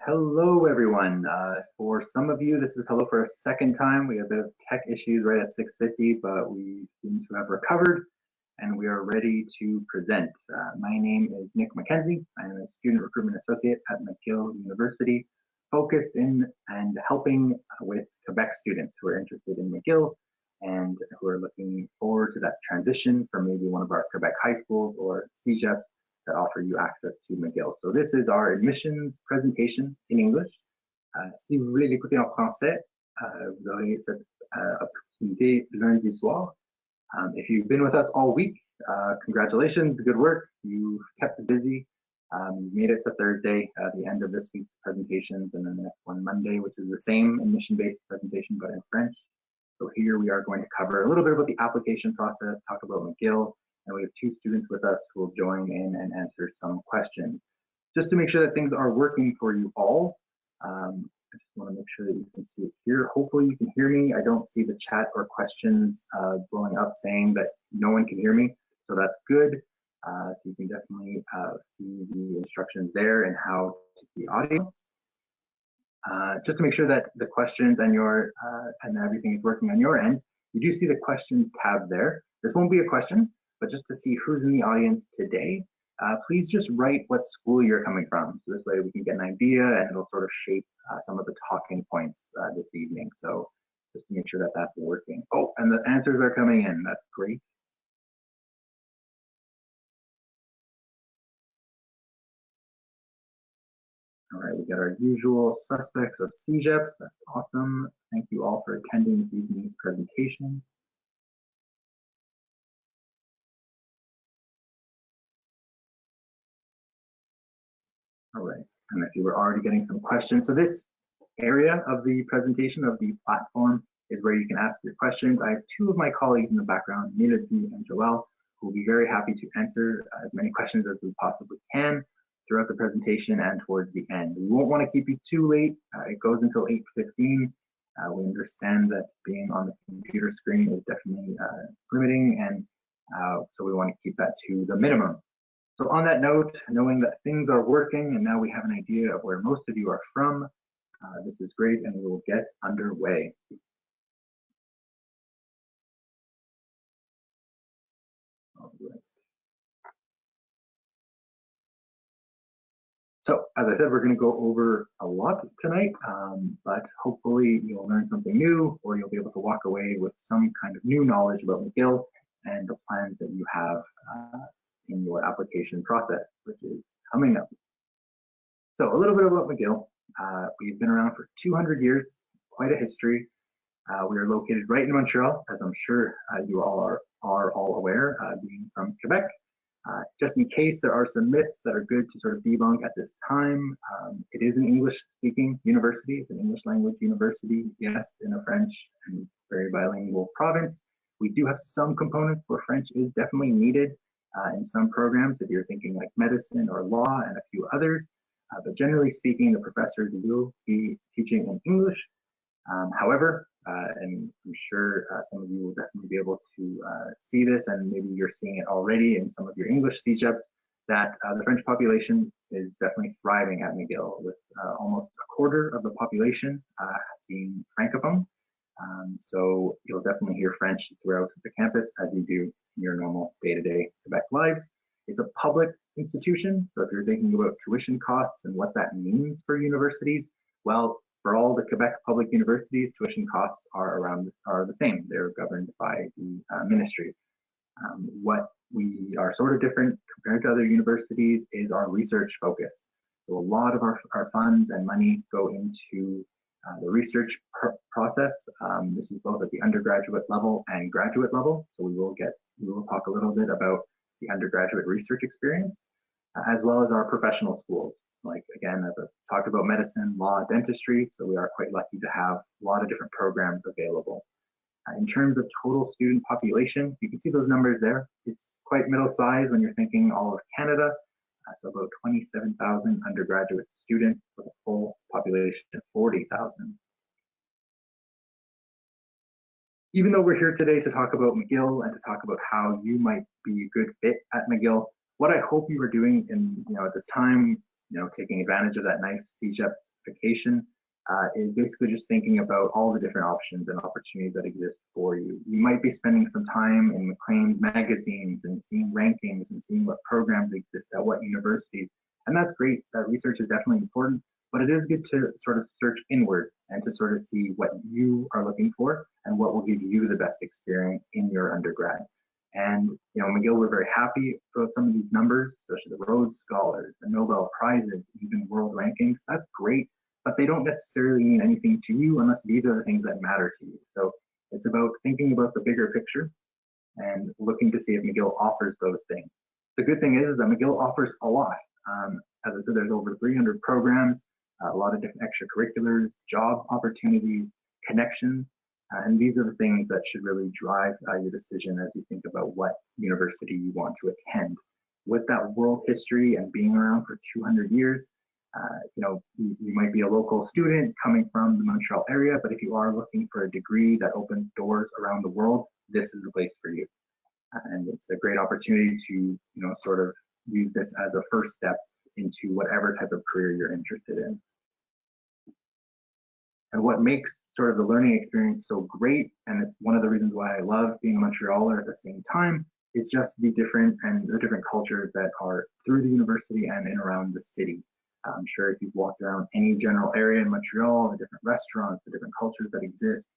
Hello, everyone. For some of you, this is hello for a second time. We had a bit of tech issues right at 6:50, but we seem to have recovered and we are ready to present. My name is Nick McKenzie. I am a student recruitment associate at McGill University, focused in and helping with Quebec students who are interested in McGill and who are looking forward to that transition from maybe one of our Quebec high schools or CEGEP that offer you access to McGill. So this is our admissions presentation in English. Si vous voulez l'écouter en français, vous aurez cette opportunité lundi soir. If you've been with us all week, congratulations, good work. You've kept busy. You made it to Thursday, the end of this week's presentations, and then the next one Monday, which is the same admission-based presentation, but in French. So here we are going to cover a little bit about the application process, talk about McGill, and we have two students with us who will join in and answer some questions. Just to make sure that things are working for you all, I just want to make sure that you can see it here. Hopefully you can hear me. I don't see the chat or questions blowing up saying that no one can hear me, so that's good. So you can definitely see the instructions there and how to the audio. Just to make sure that the questions and and everything is working on your end, you do see the questions tab there. This won't be a question, but just to see who's in the audience today, please just write what school you're coming from. So this way we can get an idea and it'll sort of shape some of the talking points this evening. So just to make sure that that's working. Oh, and the answers are coming in. That's great. All right, we got our usual suspects of CEGEPs. That's awesome. Thank you all for attending this evening's presentation. All right, and I see we're already getting some questions. So this area of the presentation of the platform is where you can ask your questions. I have two of my colleagues in the background, Milady and Joelle, who will be very happy to answer as many questions as we possibly can throughout the presentation and towards the end. We won't want to keep you too late. It goes until 8:15. We understand that being on the computer screen is definitely limiting, and so we want to keep that to the minimum. So on that note, knowing that things are working and now we have an idea of where most of you are from, this is great, and we will get underway. All right. So as I said, we're going to go over a lot tonight, but hopefully you'll learn something new, or you'll be able to walk away with some kind of new knowledge about McGill and the plans that you have in your application process, which is coming up. So a little bit about McGill. We've been around for 200 years, quite a history. We are located right in Montreal, as I'm sure you all are all aware, being from Quebec. Just in case there are some myths that are good to sort of debunk at this time, it is an English-speaking university. It's an English language university, yes, in a French and very bilingual province. We do have some components where French is definitely needed in some programs, if you're thinking like medicine or law and a few others. But generally speaking, the professors will be teaching in English. However, and I'm sure some of you will definitely be able to see this, and maybe you're seeing it already in some of your English CEGEPs, that the French population is definitely thriving at McGill, with almost a quarter of the population being Francophone. So you'll definitely hear French throughout the campus as you do in your normal day-to-day Quebec lives. It's a public institution, so if you're thinking about tuition costs and what that means for universities, well, for all the Quebec public universities, tuition costs are the same. They're governed by the ministry. What we are sort of different compared to other universities is our research focus. So a lot of our funds and money go into the research process. This is both at the undergraduate level and graduate level. So we will talk a little bit about the undergraduate research experience, as well as our professional schools. Like, again, as I've talked about, medicine, law, dentistry. So we are quite lucky to have a lot of different programs available. In terms of total student population, you can see those numbers there. It's quite middle-sized when you're thinking all of Canada. So about 27,000 undergraduate students with a full population of 40,000. Even though we're here today to talk about McGill and to talk about how you might be a good fit at McGill, what I hope you are doing at this time, taking advantage of that nice CEGEP diversification is basically just thinking about all the different options and opportunities that exist for you. You might be spending some time in Maclean's magazines and seeing rankings and seeing what programs exist at what universities. And that's great. That research is definitely important, but it is good to sort of search inward and to sort of see what you are looking for and what will give you the best experience in your undergrad. And, you know, McGill, we're very happy about some of these numbers, especially the Rhodes Scholars, the Nobel Prizes, even world rankings. That's great, but they don't necessarily mean anything to you unless these are the things that matter to you. So it's about thinking about the bigger picture and looking to see if McGill offers those things. The good thing is that McGill offers a lot. As I said, there's over 300 programs, a lot of different extracurriculars, job opportunities, connections, and these are the things that should really drive your decision as you think about what university you want to attend. With that world history and being around for 200 years, you know, you might be a local student coming from the Montreal area, but if you are looking for a degree that opens doors around the world, this is the place for you. And it's a great opportunity to, you know, sort of use this as a first step into whatever type of career you're interested in. And what makes sort of the learning experience so great, and it's one of the reasons why I love being a Montrealer at the same time, is just the different cultures that are through the university and in around the city. I'm sure if you've walked around any general area in Montreal, the different restaurants, the different cultures that exist,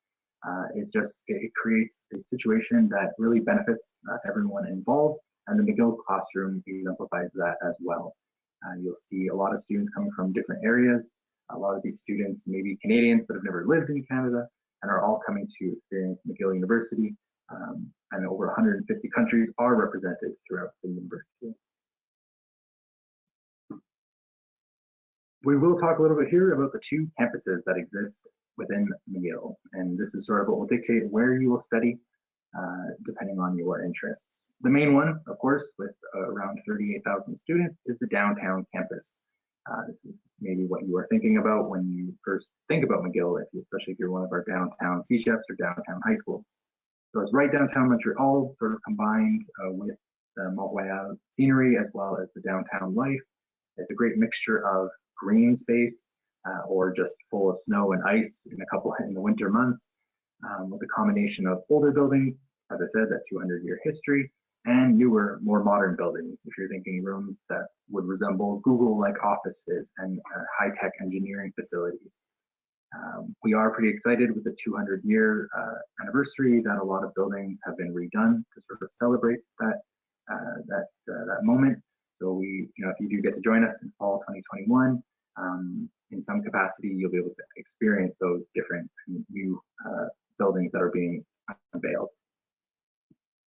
it creates a situation that really benefits everyone involved, and the McGill classroom exemplifies that as well. You'll see a lot of students coming from different areas. A lot of these students may be Canadians but have never lived in Canada and are all coming to experience McGill University, and over 150 countries are represented throughout the university. We will talk a little bit here about the two campuses that exist within McGill, and this is sort of what will dictate where you will study depending on your interests. The main one, of course, with around 38,000 students, is the downtown campus. This is maybe what you are thinking about when you first think about McGill, especially if you're one of our downtown CEGEPs or downtown high schools. So it's right downtown Montreal, sort of combined with the Mont-Royal scenery as well as the downtown life. It's a great mixture of green space or just full of snow and ice in the winter months, with a combination of older buildings, as I said, that 200-year history, and newer, more modern buildings. If you're thinking rooms that would resemble Google-like offices and high-tech engineering facilities. We are pretty excited with the 200-year anniversary that a lot of buildings have been redone to sort of celebrate that moment. So if you do get to join us in fall 2021, in some capacity, you'll be able to experience those different new buildings that are being unveiled.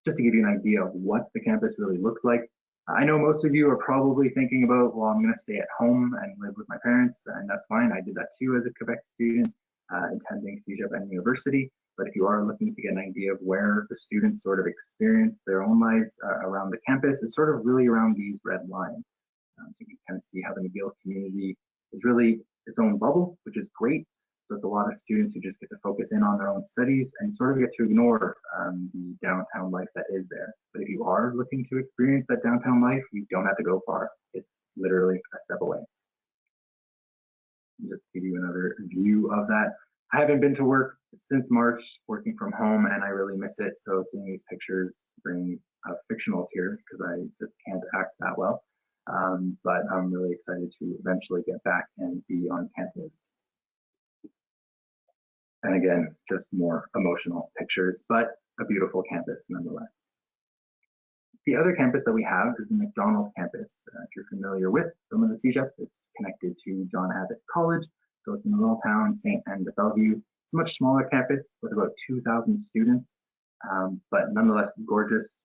Just to give you an idea of what the campus really looks like, I know most of you are probably thinking about, well, I'm going to stay at home and live with my parents, and that's fine. I did that too as a Quebec student, attending CEGEP and university. But if you are looking to get an idea of where the students sort of experience their own lives around the campus, it's sort of really around these red lines. So you can kind of see how the McGill community is really its own bubble, which is great. So it's a lot of students who just get to focus in on their own studies and sort of get to ignore the downtown life that is there. But if you are looking to experience that downtown life, you don't have to go far. It's literally a step away. Just to give you another view of that. I haven't been to work since March, working from home, and I really miss it. So seeing these pictures brings a fictional tear because I just can't act that well. But I'm really excited to eventually get back and be on campus. And again, just more emotional pictures, but a beautiful campus nonetheless. The other campus that we have is the Mcdonald Campus. If you're familiar with some of the CEGEPs, it's connected to John Abbott College. So it's in the little town, St. Anne de Bellevue. It's a much smaller campus with about 2,000 students, but nonetheless gorgeous,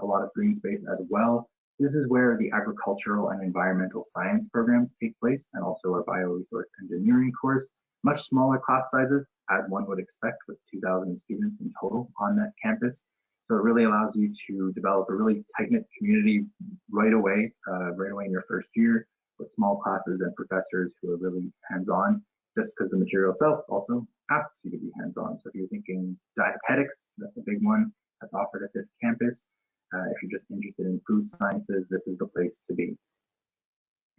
a lot of green space as well. This is where the agricultural and environmental science programs take place, and also our bioresource engineering course. Much smaller class sizes, as one would expect, with 2,000 students in total on that campus. So it really allows you to develop a really tight-knit community right away in your first year, with small classes and professors who are really hands-on, just because the material itself also asks you to be hands-on. So if you're thinking dietetics, that's a big one that's offered at this campus. If you're just interested in food sciences, this is the place to be.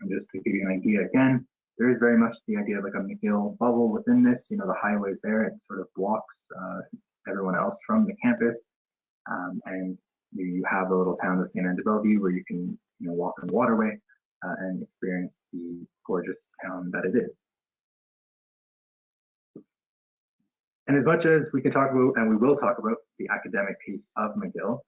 And just to give you an idea again, there is very much the idea of like a McGill bubble within this. You know, the highways there, it sort of blocks everyone else from the campus. And you have the little town of St. Anne de Bellevue where you can, you know, walk on the waterway and experience the gorgeous town that it is. And as much as we can talk about, and we will talk about the academic piece of McGill,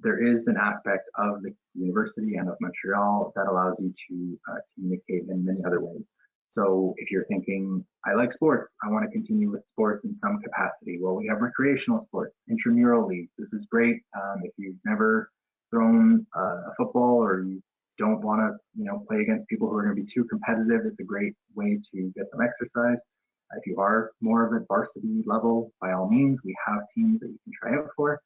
there is an aspect of the university and of Montreal that allows you to communicate in many other ways. So if you're thinking, I like sports, I want to continue with sports in some capacity. Well, we have recreational sports, intramural leagues. This is great. If you've never thrown a football or you don't want to, you know, play against people who are going to be too competitive, it's a great way to get some exercise. If you are more of a varsity level, by all means, we have teams that you can try out for.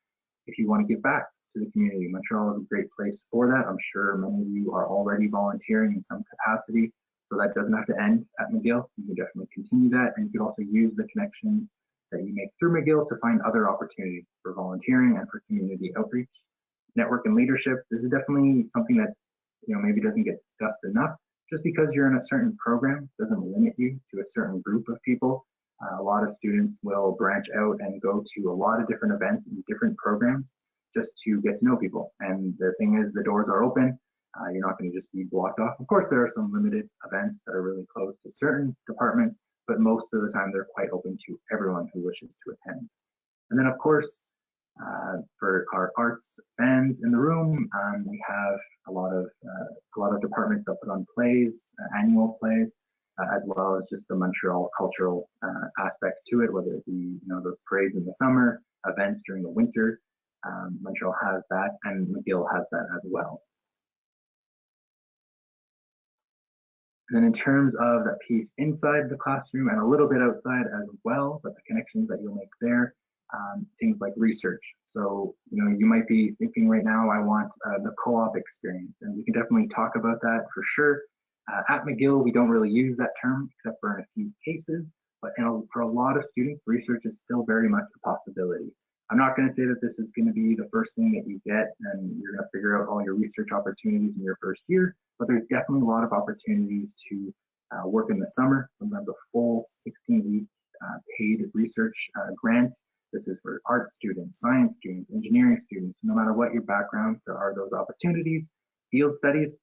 If you want to give back to the community, Montreal is a great place for that. I'm sure many of you are already volunteering in some capacity, so that doesn't have to end at McGill. You can definitely continue that, and you can also use the connections that you make through McGill to find other opportunities for volunteering and for community outreach. Network and leadership, this is definitely something that, you know, maybe doesn't get discussed enough. Just because you're in a certain program doesn't limit you to a certain group of people. A lot of students will branch out and go to a lot of different events and different programs just to get to know people. And the thing is, the doors are open. You're not going to just be blocked off. Of course, there are some limited events that are really close to certain departments, but most of the time they're quite open to everyone who wishes to attend. And then, of course, for our arts fans in the room, we have a lot of departments that put on plays, annual plays, as well as just the Montreal cultural aspects to it, whether it be, you know, the parades in the summer, events during the winter. Montreal has that, and McGill has that as well. And then in terms of that piece inside the classroom and a little bit outside as well, but the connections that you'll make there, things like research. So, you know, you might be thinking right now, I want the co-op experience, and we can definitely talk about that for sure. At McGill, we don't really use that term except for in a few cases, but for a lot of students, research is still very much a possibility. I'm not going to say that this is going to be the first thing that you get and you're going to figure out all your research opportunities in your first year, but there's definitely a lot of opportunities to work in the summer, sometimes a full 16-week paid research grant. This is for art students, science students, engineering students. No matter what your background, there are those opportunities. Field studies,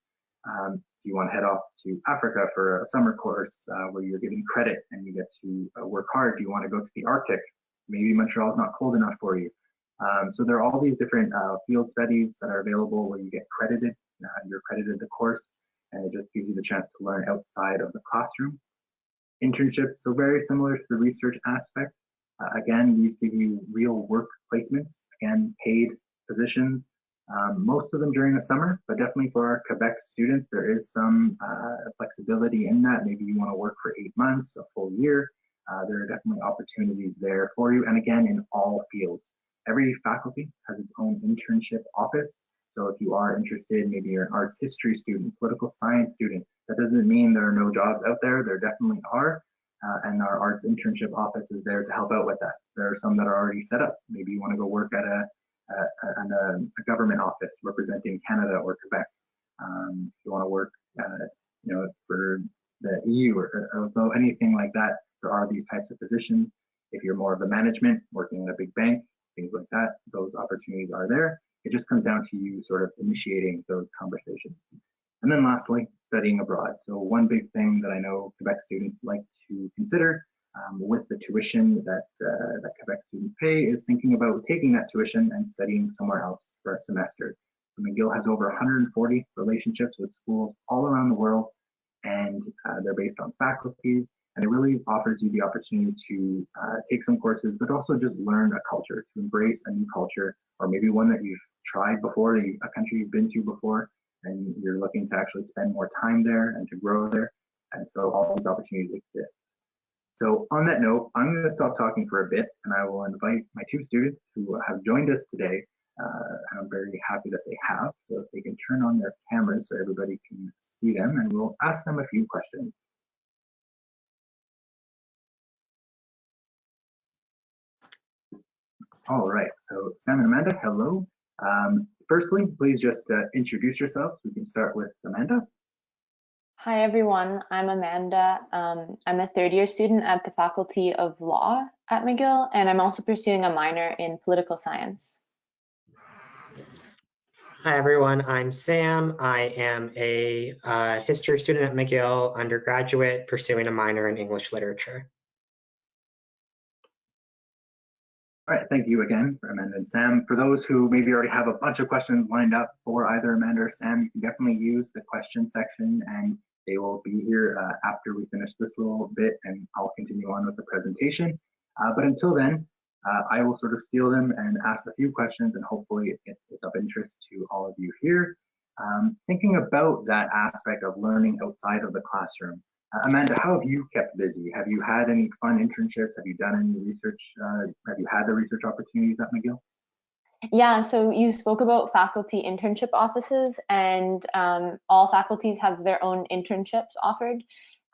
you want to head off to Africa for a summer course where you're getting credit and you get to work hard. Do you want to go to the Arctic? Maybe Montreal is not cold enough for you. So there are all these different field studies that are available where you get credited. You're credited the course, and it just gives you the chance to learn outside of the classroom. Internships, so very similar to the research aspect. Again, these give you real work placements, again, paid positions, most of them during the summer, but definitely for our Quebec students, there is some flexibility in that. Maybe you want to work for 8 months, a full year. There are definitely opportunities there for you. And again, in all fields, every faculty has its own internship office. So if you are interested, maybe you're an arts history student, political science student, that doesn't mean there are no jobs out there. There definitely are. And our arts internship office is there to help out with that. There are some that are already set up. Maybe you want to go work at a government office representing Canada or Quebec. If you want to work, you know, for the EU or anything like that, there are these types of positions. If you're more of the management, working in a big bank, things like that, those opportunities are there. It just comes down to you sort of initiating those conversations. And then lastly, studying abroad. So one big thing that I know Quebec students like to consider with the tuition that Quebec students pay is thinking about taking that tuition and studying somewhere else for a semester. So McGill has over 140 relationships with schools all around the world, and they're based on faculties, and it really offers you the opportunity to take some courses, but also just learn a culture, to embrace a new culture, or maybe one that you've tried before, a country you've been to before, and you're looking to actually spend more time there and to grow there. And so all these opportunities exist. So on that note, I'm going to stop talking for a bit, and I will invite my two students who have joined us today. And I'm very happy that they have. So if they can turn on their cameras so everybody can see them, and we'll ask them a few questions. All right, so Sam and Amanda, hello. Firstly, please just introduce yourselves. We can start with Amanda. Hi everyone, I'm Amanda. I'm a third year student at the Faculty of Law at McGill, and I'm also pursuing a minor in political science. Hi everyone, I'm Sam. I am a history student at McGill, undergraduate, pursuing a minor in English literature. All right, thank you again for Amanda and Sam. For those who maybe already have a bunch of questions lined up for either Amanda or Sam, you can definitely use the question section and they will be here after we finish this little bit and I'll continue on with the presentation. But until then, I will sort of steal them and ask a few questions and hopefully it is of interest to all of you here. Thinking about that aspect of learning outside of the classroom, Amanda, how have you kept busy? Have you had any fun internships? Have you done any research? Have you had the research opportunities at McGill? Yeah, so you spoke about faculty internship offices, and all faculties have their own internships offered.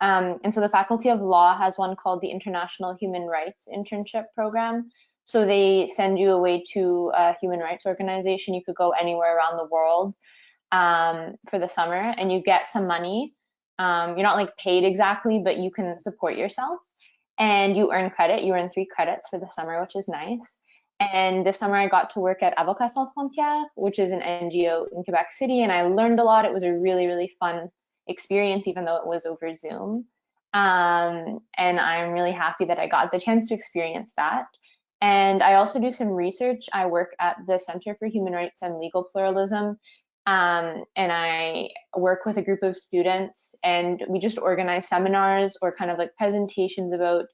And so the Faculty of Law has one called the International Human Rights Internship Program. So they send you away to a human rights organization. You could go anywhere around the world for the summer, and you get some money. You're not like paid exactly, but you can support yourself and you earn credit. You earn 3 credits for the summer, which is nice. And this summer I got to work at Avocats Sans Frontières, which is an NGO in Quebec City, and I learned a lot. It was a really, really fun experience, even though it was over Zoom. And I'm really happy that I got the chance to experience that. And I also do some research. I work at the Center for Human Rights and Legal Pluralism, and I work with a group of students and we just organize seminars or kind of like presentations about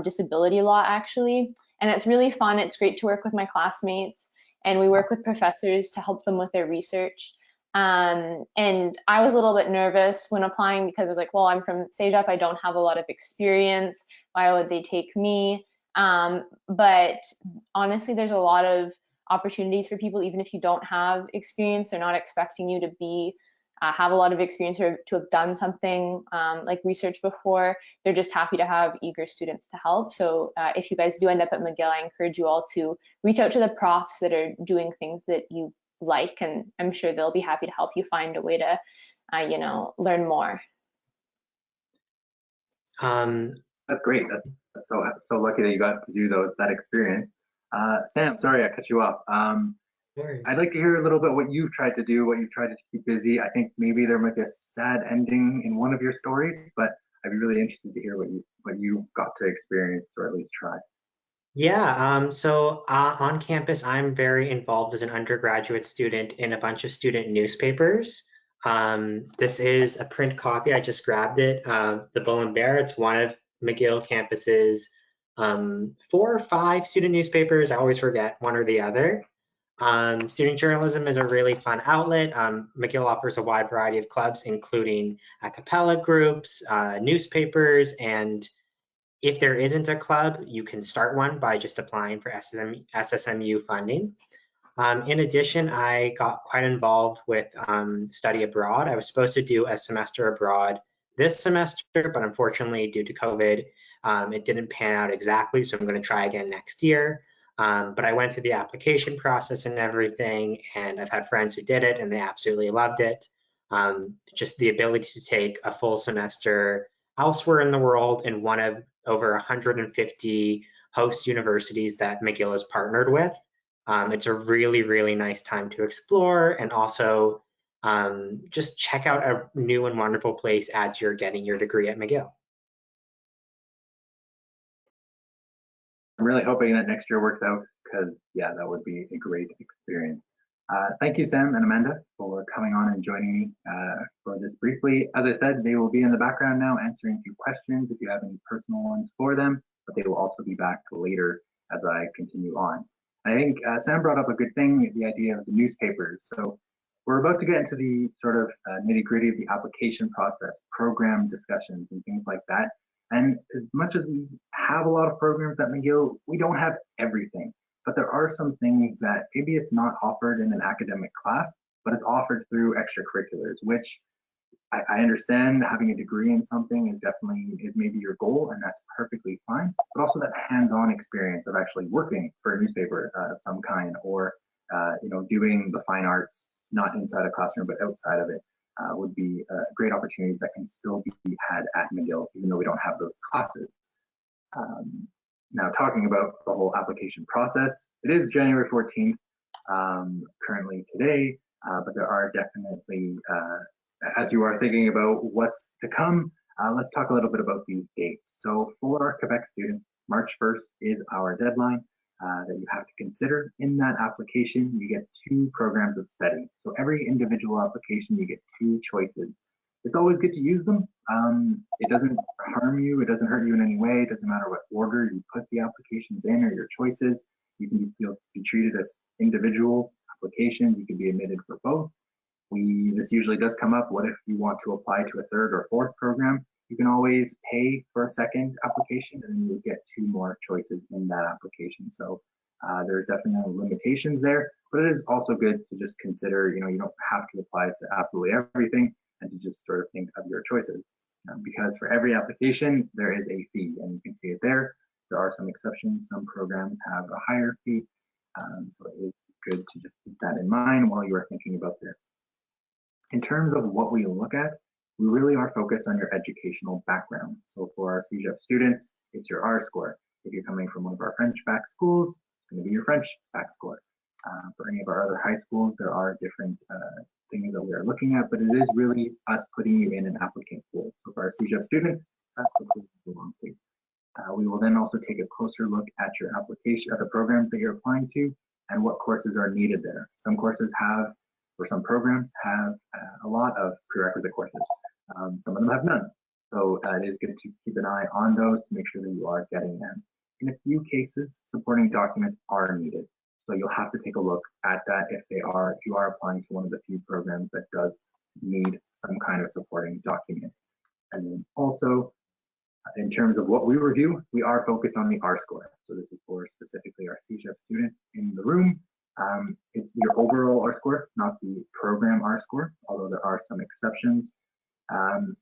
disability law actually. And it's really fun. It's great to work with my classmates and we work with professors to help them with their research. And I was a little bit nervous when applying because I was like, well, I'm from CEGEP, I don't have a lot of experience. Why would they take me? But honestly, there's a lot of opportunities for people, even if you don't have experience. They're not expecting you to be have a lot of experience or to have done something like research before. They're just happy to have eager students to help. So if you guys do end up at McGill, I encourage you all to reach out to the profs that are doing things that you like, and I'm sure they'll be happy to help you find a way to, you know, learn more. That's great. That's so lucky that you got to do that experience. Sam, sorry I cut you off. I'd like to hear a little bit what you've tried to do, what you've tried to keep busy. I think maybe there might be a sad ending in one of your stories, but I'd be really interested to hear what you got to experience or at least try. Yeah, so on campus, I'm very involved as an undergraduate student in a bunch of student newspapers. This is a print copy. I just grabbed it. The Bull and Bear. It's one of McGill campus's 4 or 5 student newspapers. I always forget one or the other. Student journalism is a really fun outlet. McGill offers a wide variety of clubs, including a cappella groups, newspapers, and if there isn't a club, you can start one by just applying for SSMU funding. In addition, I got quite involved with study abroad. I was supposed to do a semester abroad this semester, but unfortunately, due to COVID, it didn't pan out exactly, so I'm going to try again next year. But I went through the application process and everything, and I've had friends who did it, and they absolutely loved it. Just the ability to take a full semester elsewhere in the world in one of over 150 host universities that McGill is partnered with. It's a really, really nice time to explore and also just check out a new and wonderful place as you're getting your degree at McGill. I'm really hoping that next year works out because, yeah, that would be a great experience. Thank you, Sam and Amanda, for coming on and joining me for this briefly. As I said, they will be in the background now answering a few questions if you have any personal ones for them, but they will also be back later as I continue on. I think Sam brought up a good thing, the idea of the newspapers. So we're about to get into the sort of nitty-gritty of the application process, program discussions and things like that. And as much as we have a lot of programs at McGill, we don't have everything. But there are some things that maybe it's not offered in an academic class, but it's offered through extracurriculars, which I understand having a degree in something is definitely maybe your goal, and that's perfectly fine. But also that hands-on experience of actually working for a newspaper of some kind, or you know, doing the fine arts, not inside a classroom but outside of it. would be great opportunities that can still be had at McGill, even though we don't have those classes. Now, talking about the whole application process, it is January 14th currently today, but there are definitely, as you are thinking about what's to come, let's talk a little bit about these dates. So for our Quebec students, March 1st is our deadline that you have to consider. In that application, you get 2 programs of study. So every individual application, you get 2 choices. It's always good to use them. It doesn't harm you. It doesn't hurt you in any way. It doesn't matter what order you put the applications in or your choices. You can be treated as individual applications. You can be admitted for both. This usually does come up. What if you want to apply to a 3rd or 4th program? You can always pay for a 2nd application, and then you'll get 2 more choices in that application. So there's definitely limitations there, but it is also good to just consider, you don't have to apply to absolutely everything, and to just sort of think of your choices. Because for every application, there is a fee, and you can see it there. There are some exceptions. Some programs have a higher fee, so it is good to just keep that in mind while you are thinking about this. In terms of what we look at, we really are focused on your educational background. So for our CEGEP students, it's your R score. If you're coming from one of our French back schools, it's going to be your French back score. For any of our other high schools, there are different things that we are looking at, but it is really us putting you in an applicant pool. So for our CEGEP students, that's what we belong to. We will then also take a closer look at your application, at the programs that you're applying to, and what courses are needed there. Some courses have, or some programs have a lot of prerequisite courses. Some of them have none. So it is good to keep an eye on those to make sure that you are getting them. In a few cases, supporting documents are needed. So you'll have to take a look at that if you are applying to one of the few programs that does need some kind of supporting document. And then also, in terms of what we review, we are focused on the R score. So this is for specifically our CEGEP students in the room. It's your overall R score, not the program R score, although there are some exceptions.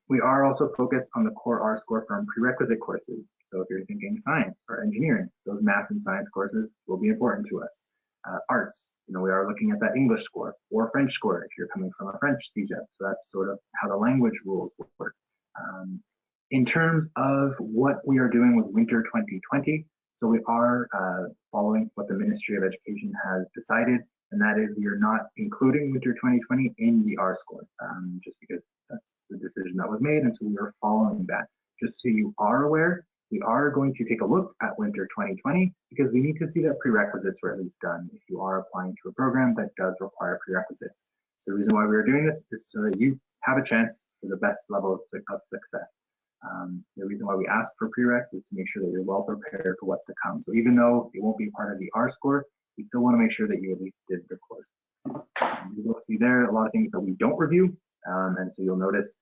We are also focused on the core R score from prerequisite courses. So if you're thinking science or engineering, those math and science courses will be important to us. Arts, we are looking at that English score or French score if you're coming from a French CEGEP. So that's sort of how the language rules work. In terms of what we are doing with Winter 2020, so we are following what the Ministry of Education has decided, and that is we are not including Winter 2020 in the R score, just because that's the decision that was made, and so we are following that. Just so you are aware, we are going to take a look at Winter 2020 because we need to see that prerequisites were at least done if you are applying to a program that does require prerequisites. So the reason why we are doing this is so that you have a chance for the best level of success. The reason why we ask for prereqs is to make sure that you're well prepared for what's to come. So even though it won't be part of the R score, we still want to make sure that you at least did the course. You will see there a lot of things that we don't review. And so you'll notice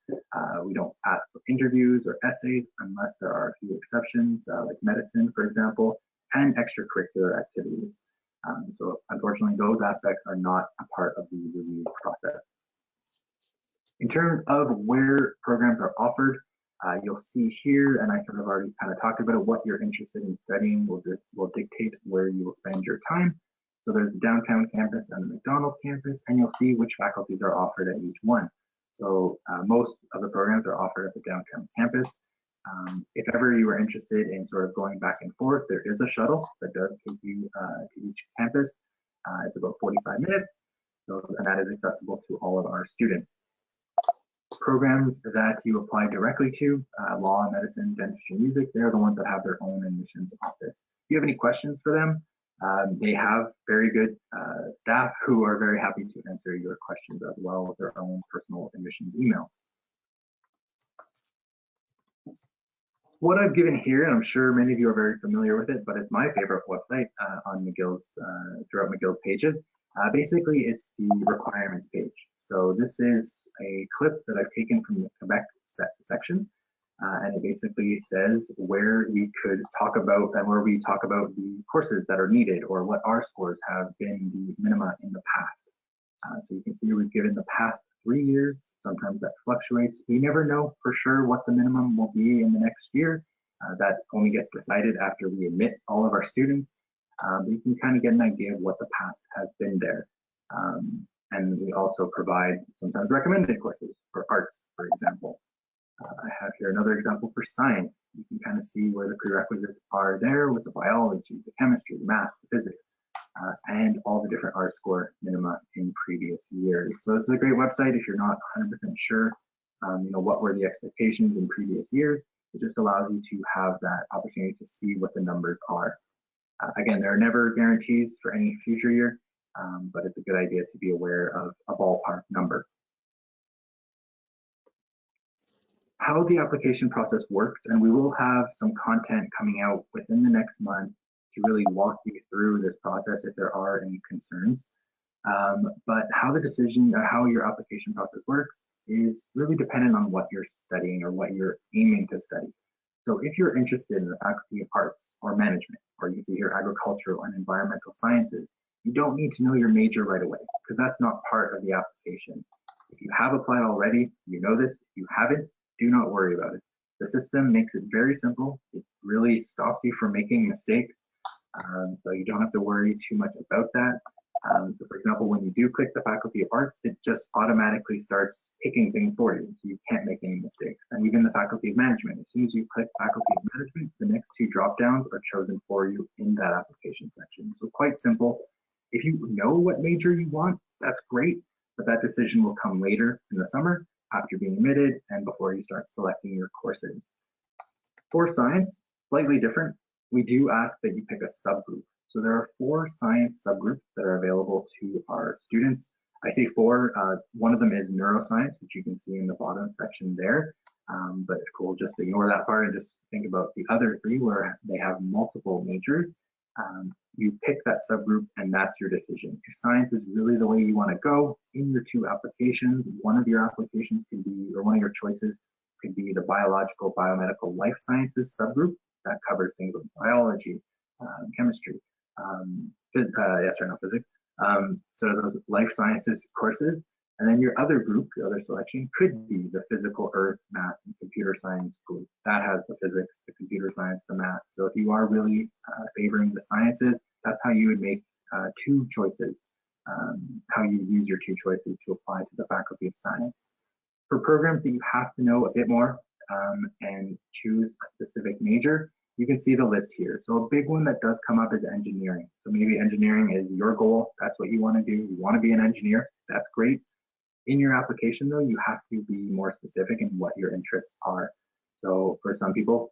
we don't ask for interviews or essays unless there are a few exceptions, like medicine, for example, and extracurricular activities. So unfortunately, those aspects are not a part of the review process. In terms of where programs are offered, you'll see here, and I sort of already kind of talked about it, what you're interested in studying will dictate where you will spend your time. So there's the downtown campus and the Mcdonald campus, and you'll see which faculties are offered at each one. So most of the programs are offered at the downtown campus. If ever you are interested in sort of going back and forth, there is a shuttle that does take you to each campus. It's about 45 minutes, and that is accessible to all of our students. Programs that you apply directly to, law, medicine, dentistry, music, they're the ones that have their own admissions office. If you have any questions for them, they have very good staff who are very happy to answer your questions as well with their own personal admissions email. What I've given here, and I'm sure many of you are very familiar with it, but it's my favorite website on McGill's, throughout McGill's pages. Basically, it's the requirements page. So this is a clip that I've taken from the Quebec section, and it basically says where we could talk about and where we talk about the courses that are needed or what R scores have been the minima in the past. So you can see we've given the past 3 years. Sometimes that fluctuates. We never know for sure what the minimum will be in the next year. That only gets decided after we admit all of our students. You can kind of get an idea of what the past has been there. And we also provide sometimes recommended courses for arts, for example. I have here another example for science. You can kind of see where the prerequisites are there with the biology, the chemistry, the math, the physics, and all the different R-score minima in previous years. So it's a great website if you're not 100% sure, what were the expectations in previous years. It just allows you to have that opportunity to see what the numbers are. Again, there are never guarantees for any future year, but it's a good idea to be aware of a ballpark number. How the application process works, and we will have some content coming out within the next month to really walk you through this process if there are any concerns. But how the decision or how your application process works is really dependent on what you're studying or what you're aiming to study. So if you're interested in the Faculty of Arts or Management, or you can see here agricultural and environmental sciences, you don't need to know your major right away because that's not part of the application. If you have applied already, you know this. If you haven't, do not worry about it. The system makes it very simple. It really stops you from making mistakes. So you don't have to worry too much about that. So for example, when you do click the Faculty of Arts, it just automatically starts picking things for you. So you can't make any mistakes. And even the Faculty of Management, as soon as you click Faculty of Management, the next two drop downs are chosen for you in that application section. So quite simple. If you know what major you want, that's great, but that decision will come later in the summer after being admitted and before you start selecting your courses. For science, slightly different. We do ask that you pick a subgroup. So there are 4 science subgroups that are available to our students. I say 4, one of them is neuroscience, which you can see in the bottom section there. But it's cool, just ignore that part and just think about the other 3 where they have multiple majors. You pick that subgroup and that's your decision. If science is really the way you want to go in your 2 applications, one of your applications could be, or one of your choices could be the biological, biomedical, life sciences subgroup. That covers things like biology, chemistry, physics. So those life sciences courses. And then your other group, the other selection, could be the physical, earth, math, and computer science group. That has the physics, the computer science, the math. So if you are really favoring the sciences, that's how you would make 2 choices, how you use your 2 choices to apply to the Faculty of Science. For programs that you have to know a bit more and choose a specific major, you can see the list here. So a big one that does come up is engineering. So maybe engineering is your goal. That's what you want to do. You want to be an engineer. That's great. In your application, though, you have to be more specific in what your interests are. So for some people,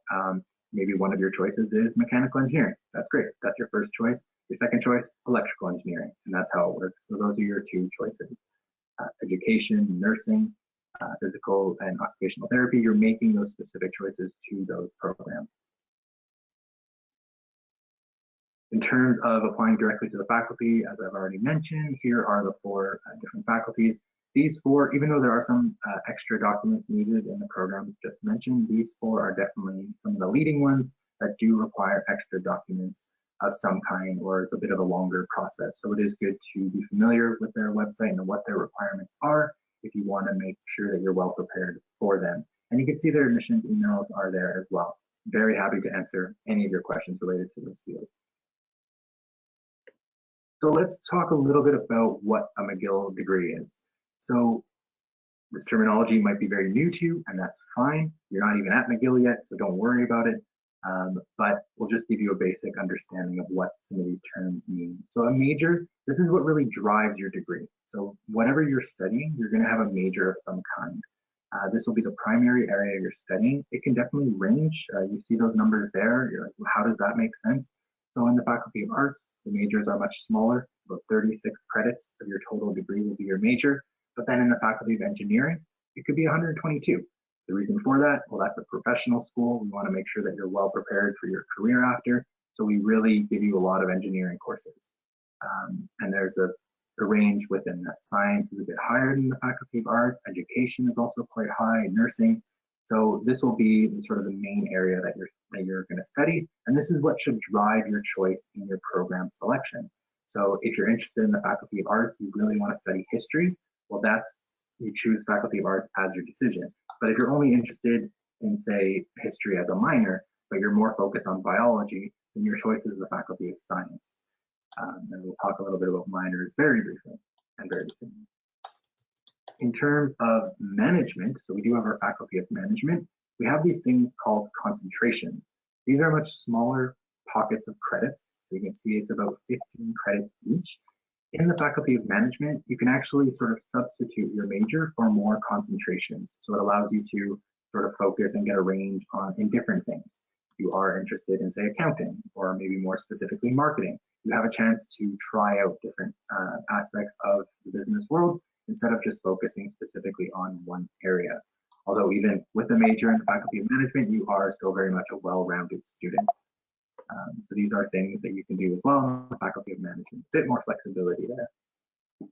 maybe one of your choices is mechanical engineering. That's great. That's your first choice. Your second choice, electrical engineering. And that's how it works. So those are your 2 choices. Education, nursing, physical and occupational therapy. You're making those specific choices to those programs. In terms of applying directly to the faculty, as I've already mentioned, here are the 4 different faculties. These 4, even though there are some extra documents needed in the programs just mentioned, these 4 are definitely some of the leading ones that do require extra documents of some kind, or it's a bit of a longer process. So it is good to be familiar with their website and what their requirements are if you want to make sure that you're well prepared for them. And you can see their admissions emails are there as well. Very happy to answer any of your questions related to those fields. So let's talk a little bit about what a McGill degree is. So this terminology might be very new to you, and that's fine. You're not even at McGill yet, so don't worry about it. But we'll just give you a basic understanding of what some of these terms mean. So a major, this is what really drives your degree. So whatever you're studying, you're going to have a major of some kind. This will be the primary area you're studying. It can definitely range. You see those numbers there. You're like, well, how does that make sense? So in the Faculty of Arts, the majors are much smaller. About 36 credits of your total degree will be your major. But then in the Faculty of Engineering, it could be 122. The reason for that, well, that's a professional school. We want to make sure that you're well prepared for your career after. So we really give you a lot of engineering courses. And there's a range within that. Science is a bit higher than the Faculty of Arts. Education is also quite high, nursing. So this will be sort of the main area that you're going to study. And this is what should drive your choice in your program selection. So if you're interested in the Faculty of Arts, you really want to study history, well, you choose Faculty of Arts as your decision. But if you're only interested in, say, history as a minor, but you're more focused on biology, then your choice is the Faculty of Science. And we'll talk a little bit about minors very briefly. and very soon. In terms of management, so we do have our faculty of management, we have these things called concentrations. These are much smaller pockets of credits. So you can see it's about 15 credits each. In the faculty of management, you can actually sort of substitute your major for more concentrations. So it allows you to sort of focus and get a range in different things. If you are interested in, say, accounting, or maybe more specifically marketing, you have a chance to try out different aspects of the business world instead of just focusing specifically on one area. Although even with a major in the faculty of management, you are still very much a well-rounded student. So these are things that you can do as well in the faculty of management. A bit more flexibility there.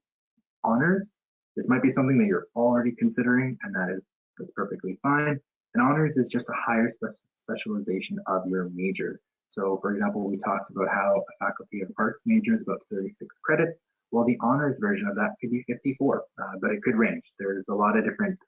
Honors, this might be something that you're already considering, and that's perfectly fine. And honors is just a higher specialization of your major. So for example, we talked about how a faculty of arts major is about 36 credits. Well, the honors version of that could be 54, but it could range. There's a lot of different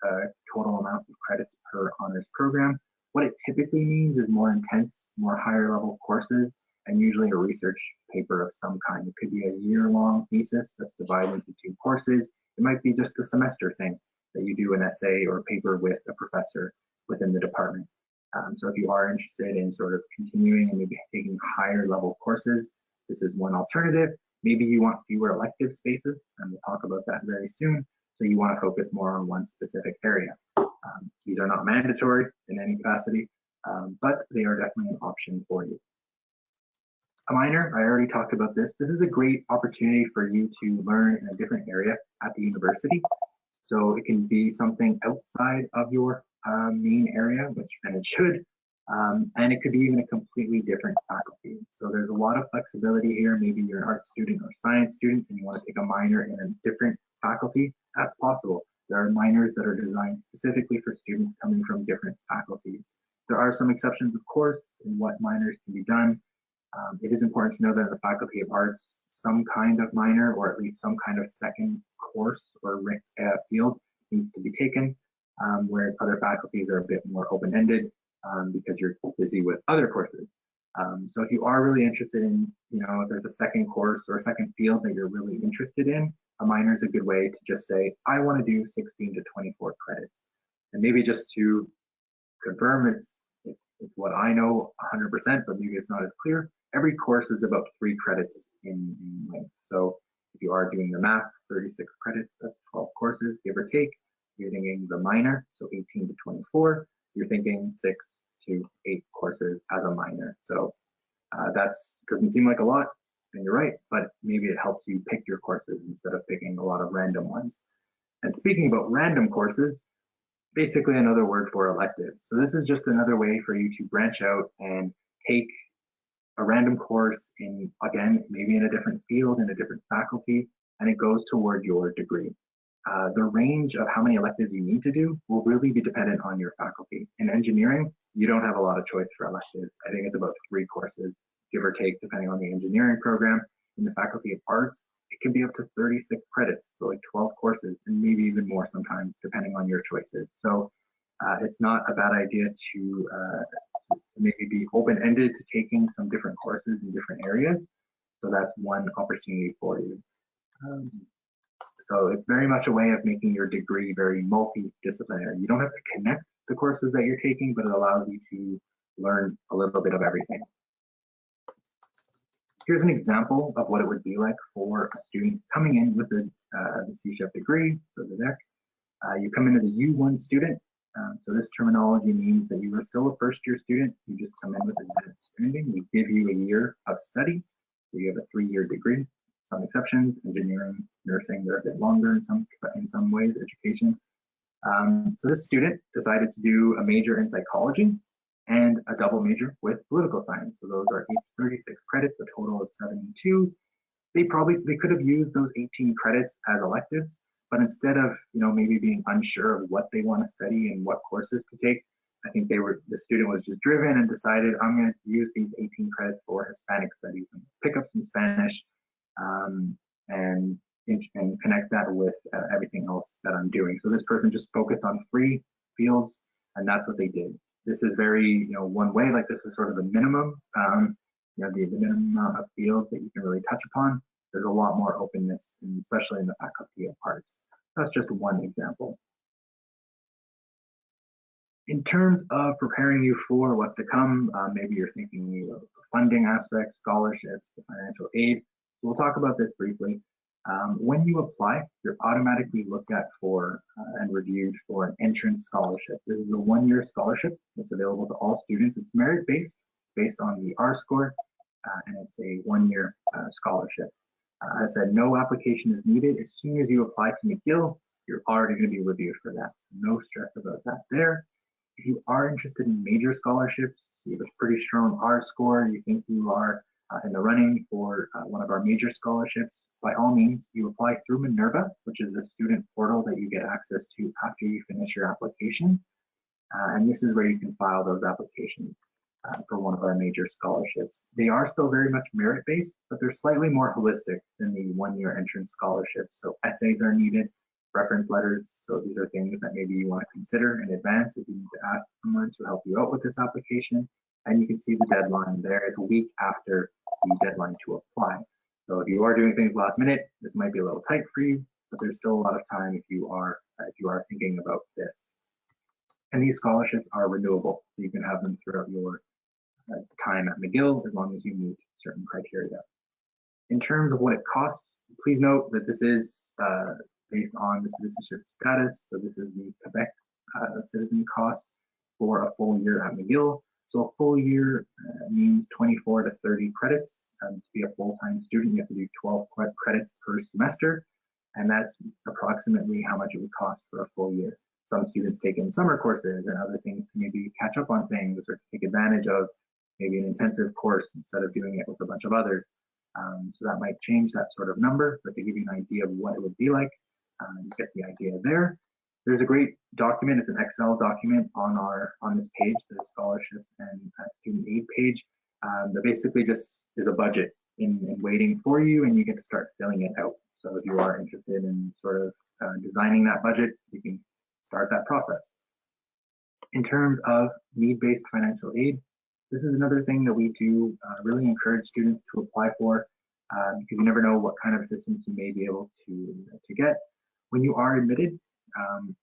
total amounts of credits per honors program. What it typically means is more intense, more higher level courses, and usually a research paper of some kind. It could be a year-long thesis that's divided into 2 courses. It might be just a semester thing that you do an essay or a paper with a professor within the department. So if you are interested in sort of continuing and maybe taking higher level courses, this is one alternative. Maybe you want fewer elective spaces, and we'll talk about that very soon. So you want to focus more on one specific area. These are not mandatory in any capacity, but they are definitely an option for you. A minor, I already talked about this. This is a great opportunity for you to learn in a different area at the university. So it can be something outside of your main area, and it should, and it could be even a completely different faculty. So there's a lot of flexibility here. Maybe you're an art student or science student and you want to take a minor in a different faculty. That's possible. There are minors that are designed specifically for students coming from different faculties. There are some exceptions, of course, in what minors can be done. It is important to know that in the Faculty of Arts, some kind of minor, or at least some kind of second course or field needs to be taken, whereas other faculties are a bit more open-ended because you're busy with other courses. So if you are really interested in, if there's a second course or a second field that you're really interested in, a minor is a good way to just say, I want to do 16 to 24 credits. And maybe just to confirm it's what I know 100%, but maybe it's not as clear. Every course is about 3 credits in length. So if you are doing the math, 36 credits, that's 12 courses, give or take. You're thinking the minor, so 18 to 24. You're thinking 6 to 8 courses as a minor. So that doesn't seem like a lot, and you're right, but maybe it helps you pick your courses instead of picking a lot of random ones. And speaking about random courses, basically another word for electives. So this is just another way for you to branch out and take a random course in, again, maybe in a different field, in a different faculty, and it goes toward your degree. The range of how many electives you need to do will really be dependent on your faculty. In engineering, you don't have a lot of choice for electives. I think it's about 3 courses, give or take, depending on the engineering program. In the Faculty of Arts, it can be up to 36 credits, so like 12 courses, and maybe even more sometimes, depending on your choices. So it's not a bad idea to maybe be open-ended to taking some different courses in different areas. So that's one opportunity for you. So it's very much a way of making your degree very multidisciplinary. You don't have to connect the courses that you're taking, but it allows you to learn a little bit of everything. Here's an example of what it would be like for a student coming in with the CEGEP degree, so the deck. You come into the U1 student. So this terminology means that you are still a first-year student. You just come in with advanced standing. We give you a year of study. So you have a 3-year degree. Some exceptions, engineering, nursing, they're a bit longer in some ways, education. So this student decided to do a major in psychology and a double major with political science. So those are 36 credits, a total of 72. They could have used those 18 credits as electives, but instead of maybe being unsure of what they want to study and what courses to take, I think the student was just driven and decided, I'm going to use these 18 credits for Hispanic studies and pick up some Spanish and connect that with everything else that I'm doing. So this person just focused on 3 fields, and that's what they did. This is very, one way, like this is sort of the minimum, the minimum amount of fields that you can really touch upon. there's a lot more openness, and especially in the faculty of arts. That's just one example. In terms of preparing you for what's to come, maybe you're thinking of the funding aspects, scholarships, the financial aid. So we'll talk about this briefly. When you apply, you're automatically looked at for and reviewed for an entrance scholarship. This is a one-year scholarship that's available to all students. It's merit-based, based on the R score, and it's a one-year scholarship. As I said, no application is needed. As soon as you apply to McGill, you're already going to be reviewed for that. So no stress about that there. If you are interested in major scholarships, you have a pretty strong R score, you think you are in the running for one of our major scholarships, by all means, you apply through Minerva, which is the student portal that you get access to after you finish your application. And this is where you can file those applications for one of our major scholarships. They are still very much merit-based, but they're slightly more holistic than the one-year entrance scholarships. So essays are needed, reference letters. So these are things that maybe you want to consider in advance if you need to ask someone to help you out with this application. And you can see the deadline there is a week after the deadline to apply. So if you are doing things last minute, this might be a little tight for you, but there's still a lot of time if you are thinking about this. And these scholarships are renewable, so you can have them throughout your time at McGill as long as you meet certain criteria. In terms of what it costs, please note that this is based on the citizenship status. So this is the Quebec citizen cost for a full year at McGill. So a full year means 24 to 30 credits. To be a full-time student, you have to do 12 credits per semester, and that's approximately how much it would cost for a full year. Some students take in summer courses and other things to maybe catch up on things or take advantage of maybe an intensive course instead of doing it with a bunch of others. So that might change that sort of number, but to give you an idea of what it would be like, you get the idea there. There's a great document, it's an Excel document on this page, the scholarships and student aid page, that basically just is a budget in waiting for you, and you get to start filling it out. So if you are interested in sort of designing that budget, you can start that process. In terms of need-based financial aid, this is another thing that we do really encourage students to apply for, because you never know what kind of assistance you may be able to get. When you are admitted,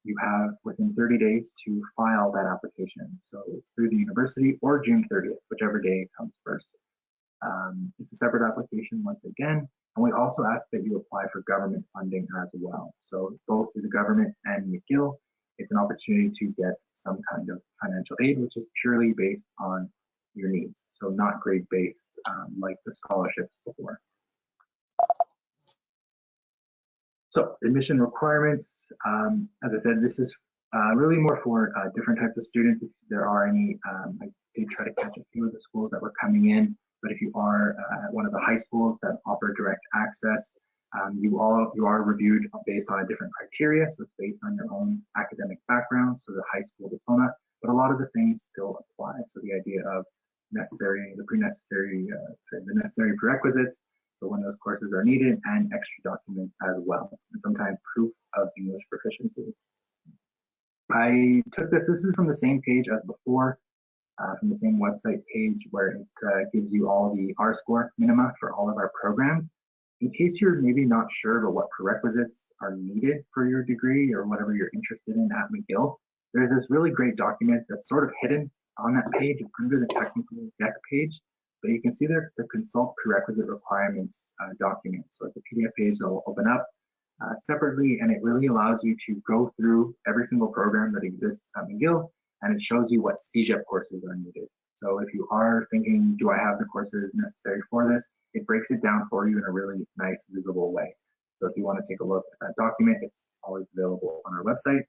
you have within 30 days to file that application. So it's through the university or June 30th, whichever day comes first. It's a separate application once again, and we also ask that you apply for government funding as well. So both through the government and McGill, it's an opportunity to get some kind of financial aid, which is purely based on your needs. So not grade-based like the scholarships before. So admission requirements, as I said, this is really more for different types of students. If there are any, I did try to catch a few of the schools that were coming in, but if you are at one of the high schools that offer direct access, you are reviewed based on a different criteria. So it's based on your own academic background, so the high school diploma, but a lot of the things still apply. So the idea of the necessary prerequisites, so when those courses are needed, and extra documents as well, and sometimes proof of English proficiency. I took this is from the same page as before, from the same website page where it gives you all the R score minima for all of our programs. In case you're maybe not sure about what prerequisites are needed for your degree or whatever you're interested in at McGill, there's this really great document that's sort of hidden on that page under the technical deck page. But you can see there the consult prerequisite requirements document. So it's a PDF page that will open up separately, and it really allows you to go through every single program that exists at McGill, and it shows you what CEGEP courses are needed. So if you are thinking, do I have the courses necessary for this? It breaks it down for you in a really nice, visible way. So if you want to take a look at that document, it's always available on our website.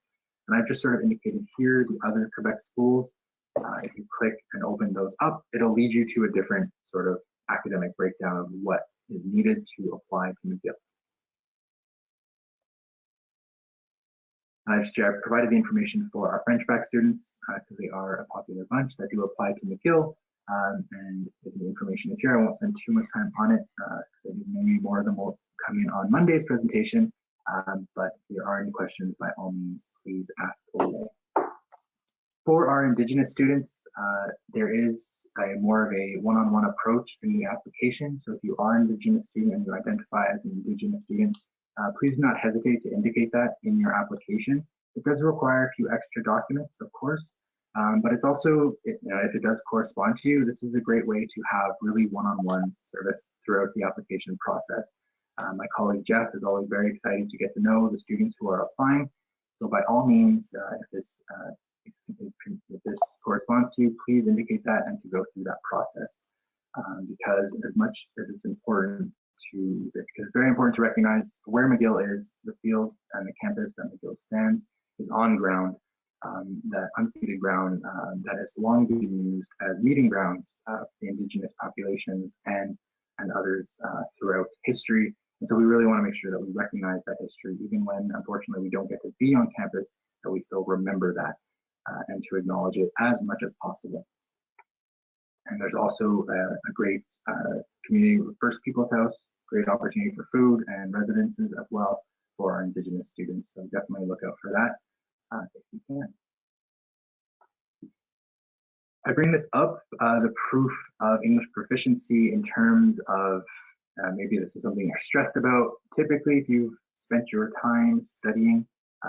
And I've just sort of indicated here the other Quebec schools. If you click and open those up, it'll lead you to a different sort of academic breakdown of what is needed to apply to McGill. I provided the information for our French bac students because they are a popular bunch that do apply to McGill. And the information is here. I won't spend too much time on it. Maybe more of them will come in on Monday's presentation. But if there are any questions, by all means, please ask away. For our Indigenous students, there is more of a one-on-one approach in the application. So if you are an Indigenous student and you identify as an Indigenous student, please do not hesitate to indicate that in your application. It does require a few extra documents, of course, but it's also, if it does correspond to you, this is a great way to have really one-on-one service throughout the application process. My colleague Jeff is always very excited to get to know the students who are applying. So by all means, if this corresponds to you, please indicate that and to go through that process. Because as much as it's important because it's very important to recognize where McGill is, the field and the campus that McGill stands is on ground, that unceded ground that has long been used as meeting grounds for the Indigenous populations and others throughout history. And so we really want to make sure that we recognize that history, even when unfortunately we don't get to be on campus, that we still remember that and to acknowledge it as much as possible. And there's also a great community First People's House, great opportunity for food and residences as well for our Indigenous students. So definitely look out for that if you can. I bring this up, the proof of English proficiency in terms of maybe this is something you're stressed about. Typically, if you've spent your time studying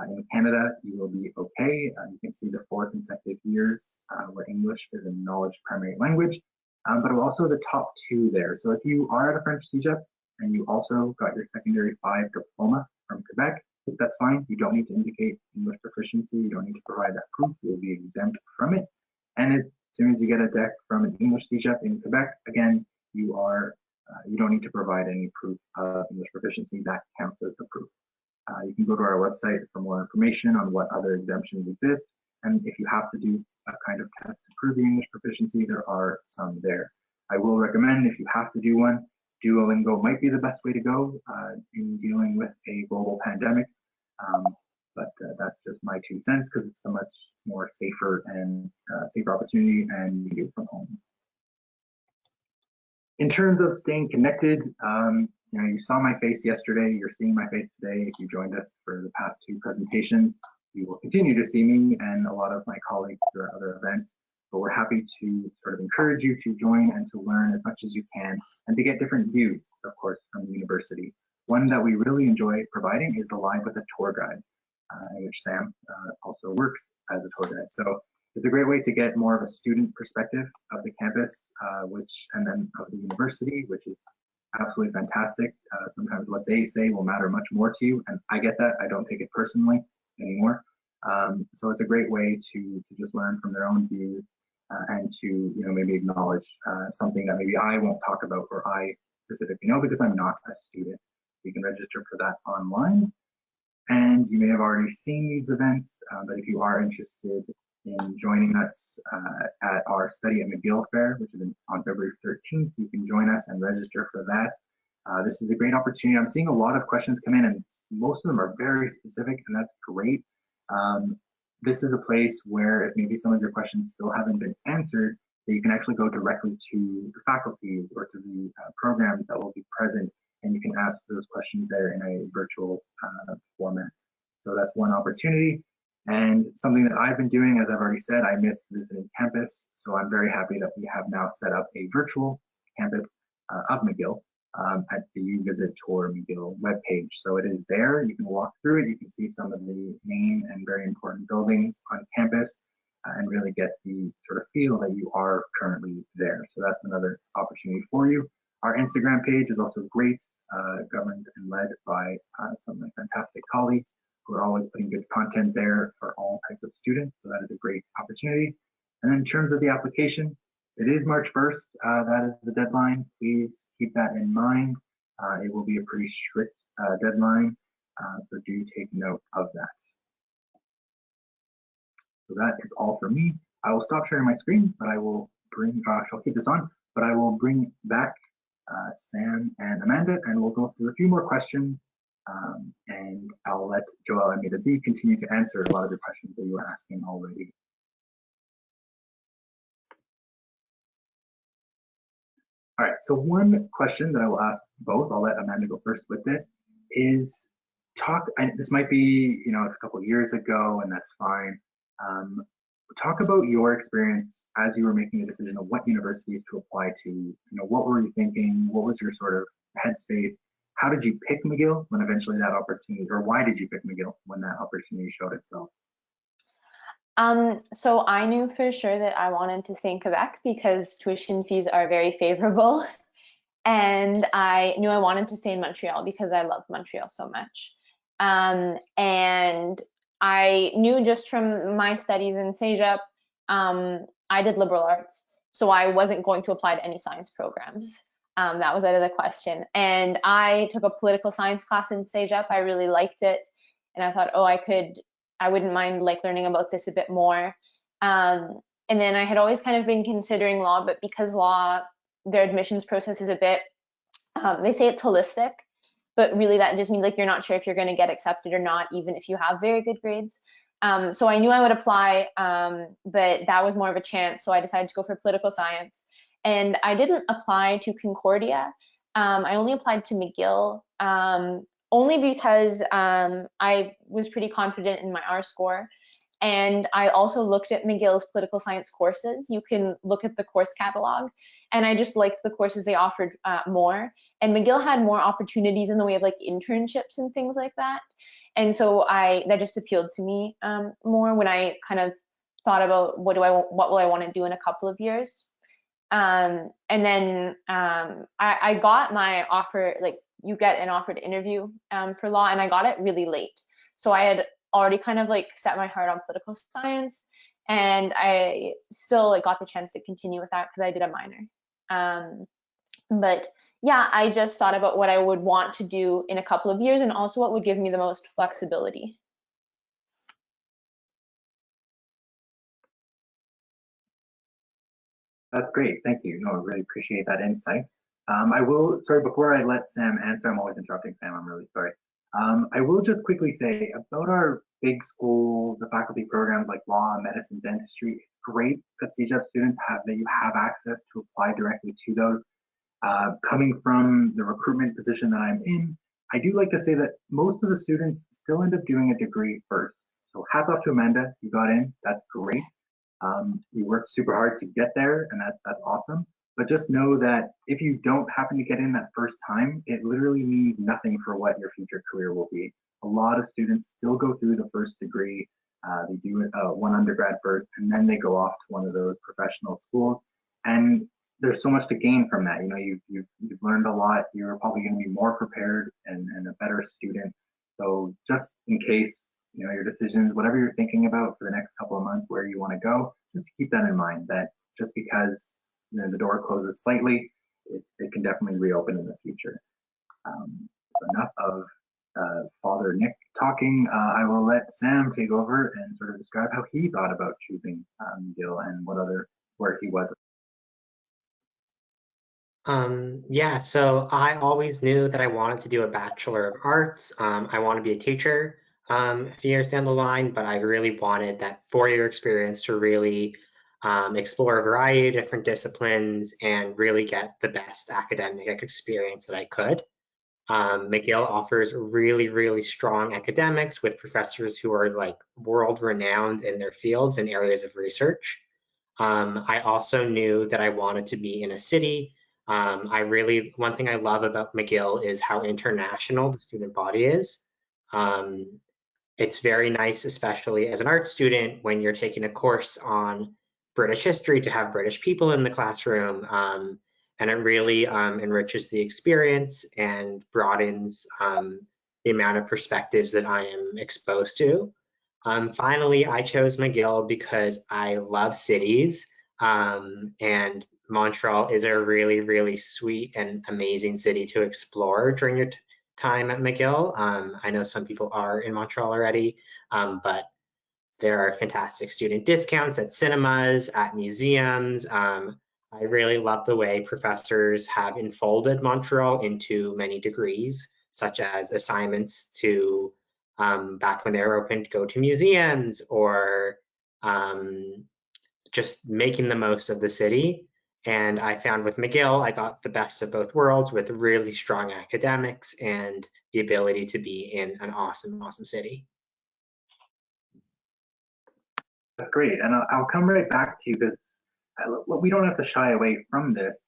in Canada, you will be okay. You can see the 4 consecutive years where English is a knowledge primary language, but also the top 2 there. So if you are at a French CEGEP and you also got your secondary 5 diploma from Quebec, that's fine. You don't need to indicate English proficiency. You don't need to provide that proof. You'll be exempt from it. And as soon as you get a deck from an English CEGEP in Quebec, again, you don't need to provide any proof of English proficiency. That counts as the proof. You can go to our website for more information on what other exemptions exist. And if you have to do a kind of test to prove the English proficiency, there are some there. I will recommend, if you have to do one, Duolingo might be the best way to go in dealing with a global pandemic. But that's just my 2 cents because it's a much more safer and safer opportunity and you do it from home. In terms of staying connected, you saw my face yesterday, you're seeing my face today. If you joined us for the past 2 presentations, you will continue to see me and a lot of my colleagues through other events. But we're happy to sort of encourage you to join and to learn as much as you can and to get different views, of course, from the university. One that we really enjoy providing is the Live with a Tour Guide, in which Sam also works as a tour guide. So it's a great way to get more of a student perspective of the campus, and then of the university, which is absolutely fantastic. Sometimes what they say will matter much more to you, and I get that. I don't take it personally anymore. So it's a great way to just learn from their own views and to maybe acknowledge something that maybe I won't talk about or I specifically know because I'm not a student. You can register for that online. And you may have already seen these events, but if you are interested in joining us at our Study at McGill Fair, which is on February 13th, you can join us and register for that. This is a great opportunity. I'm seeing a lot of questions come in, and most of them are very specific, and that's great. This is a place where if maybe some of your questions still haven't been answered, that you can actually go directly to the faculties or to the programs that will be present, and you can ask those questions there in a virtual format. So that's one opportunity. And something that I've been doing, as I've already said, I miss visiting campus. So I'm very happy that we have now set up a virtual campus of McGill at the You Visit Tour McGill webpage. So it is there. You can walk through it. You can see some of the main and very important buildings on campus and really get the sort of feel that you are currently there. So that's another opportunity for you. Our Instagram page is also great, governed and led by some of my fantastic colleagues who are always putting good content there for all types of students. So that is a great opportunity. And then in terms of the application, it is March 1st. That is the deadline. Please keep that in mind. It will be a pretty strict deadline. So do take note of that. So that is all for me. I will stop sharing my screen, but I will I'll keep this on, but I will bring back Sam and Amanda, and we'll go through a few more questions. And I'll let Joel and Midazi continue to answer a lot of the questions that you were asking already. All right, so one question that I will ask both, I'll let Amanda go first with this, is and this might be, it's a couple of years ago and that's fine, talk about your experience as you were making a decision of what universities to apply to. You know, what were you thinking? What was your sort of headspace? How did you pick McGill when eventually that opportunity, or why did you pick McGill when that opportunity showed itself? So I knew for sure that I wanted to stay in Quebec because tuition fees are very favorable. And I knew I wanted to stay in Montreal because I love Montreal so much. And I knew just from my studies in CEGEP, I did liberal arts. So I wasn't going to apply to any science programs. That was out of the question. And I took a political science class in CEGEP. I really liked it. And I thought, oh, I wouldn't mind like learning about this a bit more. And then I had always kind of been considering law, but because law, their admissions process is a bit, they say it's holistic, but really that just means like you're not sure if you're going to get accepted or not, even if you have very good grades. So I knew I would apply, but that was more of a chance. So I decided to go for political science. And I didn't apply to Concordia. I only applied to McGill, only because I was pretty confident in my R score. And I also looked at McGill's political science courses. You can look at the course catalog. And I just liked the courses they offered more. And McGill had more opportunities in the way of like internships and things like that. And so that just appealed to me more when I kind of thought about what will I want to do in a couple of years. And then I got my offer, like you get an offer to interview for law, and I got it really late. So I had already kind of like set my heart on political science, and I still like got the chance to continue with that because I did a minor. But yeah, I just thought about what I would want to do in a couple of years and also what would give me the most flexibility. That's great. Thank you. No, I really appreciate that insight. Sorry, before I let Sam answer, I'm always interrupting Sam, I'm really sorry. I will just quickly say about our big school, the faculty programs like law, medicine, dentistry, it's great that CEGEP students that you have access to apply directly to those. Coming from the recruitment position that I'm in, I do like to say that most of the students still end up doing a degree first. So hats off to Amanda, you got in, that's great. You worked super hard to get there, and that's awesome. But just know that if you don't happen to get in that first time, it literally means nothing for what your future career will be. A lot of students still go through the first degree. They do one undergrad first, and then they go off to one of those professional schools. And there's so much to gain from that. You know, you've learned a lot. You're probably going to be more prepared and a better student. So just in case, you know, your decisions, whatever you're thinking about for the next couple of months, where you want to go, just keep that in mind, that just because, you know, the door closes slightly, it can definitely reopen in the future. Enough of Father Nick talking. I will let Sam take over and sort of describe how he thought about choosing McGill and where he was. Yeah, so I always knew that I wanted to do a Bachelor of Arts. I want to be a teacher a few years down the line, but I really wanted that 4-year experience to really explore a variety of different disciplines and really get the best academic experience that I could. McGill offers really, really strong academics with professors who are like world renowned in their fields and areas of research. I also knew that I wanted to be in a city. One thing I love about McGill is how international the student body is. It's very nice, especially as an art student, when you're taking a course on British history, to have British people in the classroom. And it really enriches the experience and broadens the amount of perspectives that I am exposed to. Finally, I chose McGill because I love cities, and Montreal is a really, really sweet and amazing city to explore during your time at McGill. I know some people are in Montreal already, but there are fantastic student discounts at cinemas, at museums. I really love the way professors have enfolded Montreal into many degrees, such as assignments to back when they were open to go to museums, or just making the most of the city. And I found with McGill, I got the best of both worlds with really strong academics and the ability to be in an awesome, awesome city. That's great, and I'll come right back to you because we don't have to shy away from this.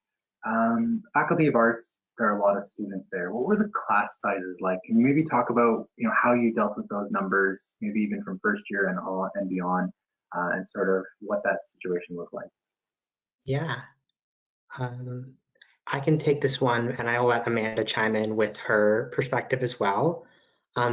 Faculty of Arts, there are a lot of students there. What were the class sizes like? Can you maybe talk about how you dealt with those numbers, maybe even from first year and all and beyond, and sort of what that situation was like? Yeah, I can take this one, and I'll let Amanda chime in with her perspective as well.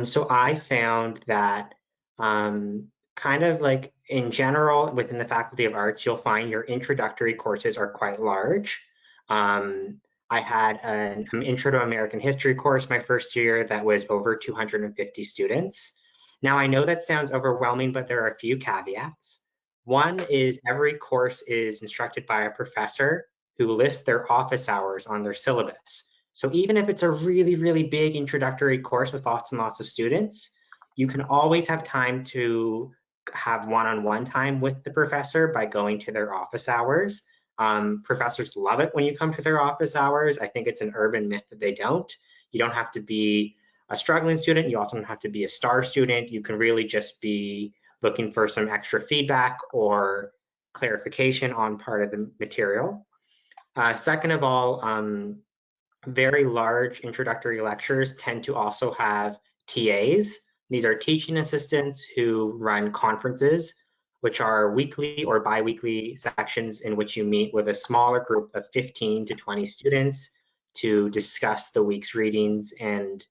So I found that kind of like in general within the Faculty of Arts, you'll find your introductory courses are quite large. I had an Intro to American History course my first year that was over 250 students. Now I know that sounds overwhelming, but there are a few caveats. One is every course is instructed by a professor who lists their office hours on their syllabus. So even if it's a really, really big introductory course with lots and lots of students, you can always have time to have one-on-one time with the professor by going to their office hours. Professors love it when you come to their office hours. I think it's an urban myth that they don't. You don't have to be a struggling student. You also don't have to be a star student. You can really just be looking for some extra feedback or clarification on part of the material. Second of all, very large introductory lectures tend to also have TAs. These are teaching assistants who run conferences, which are weekly or bi-weekly sections in which you meet with a smaller group of 15 to 20 students to discuss the week's readings and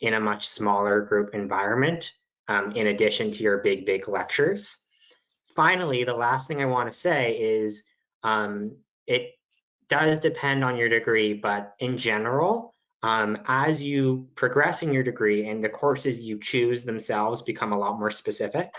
in a much smaller group environment, in addition to your big lectures. Finally, the last thing I want to say is it does depend on your degree, but in general, as you progress in your degree and the courses you choose themselves become a lot more specific,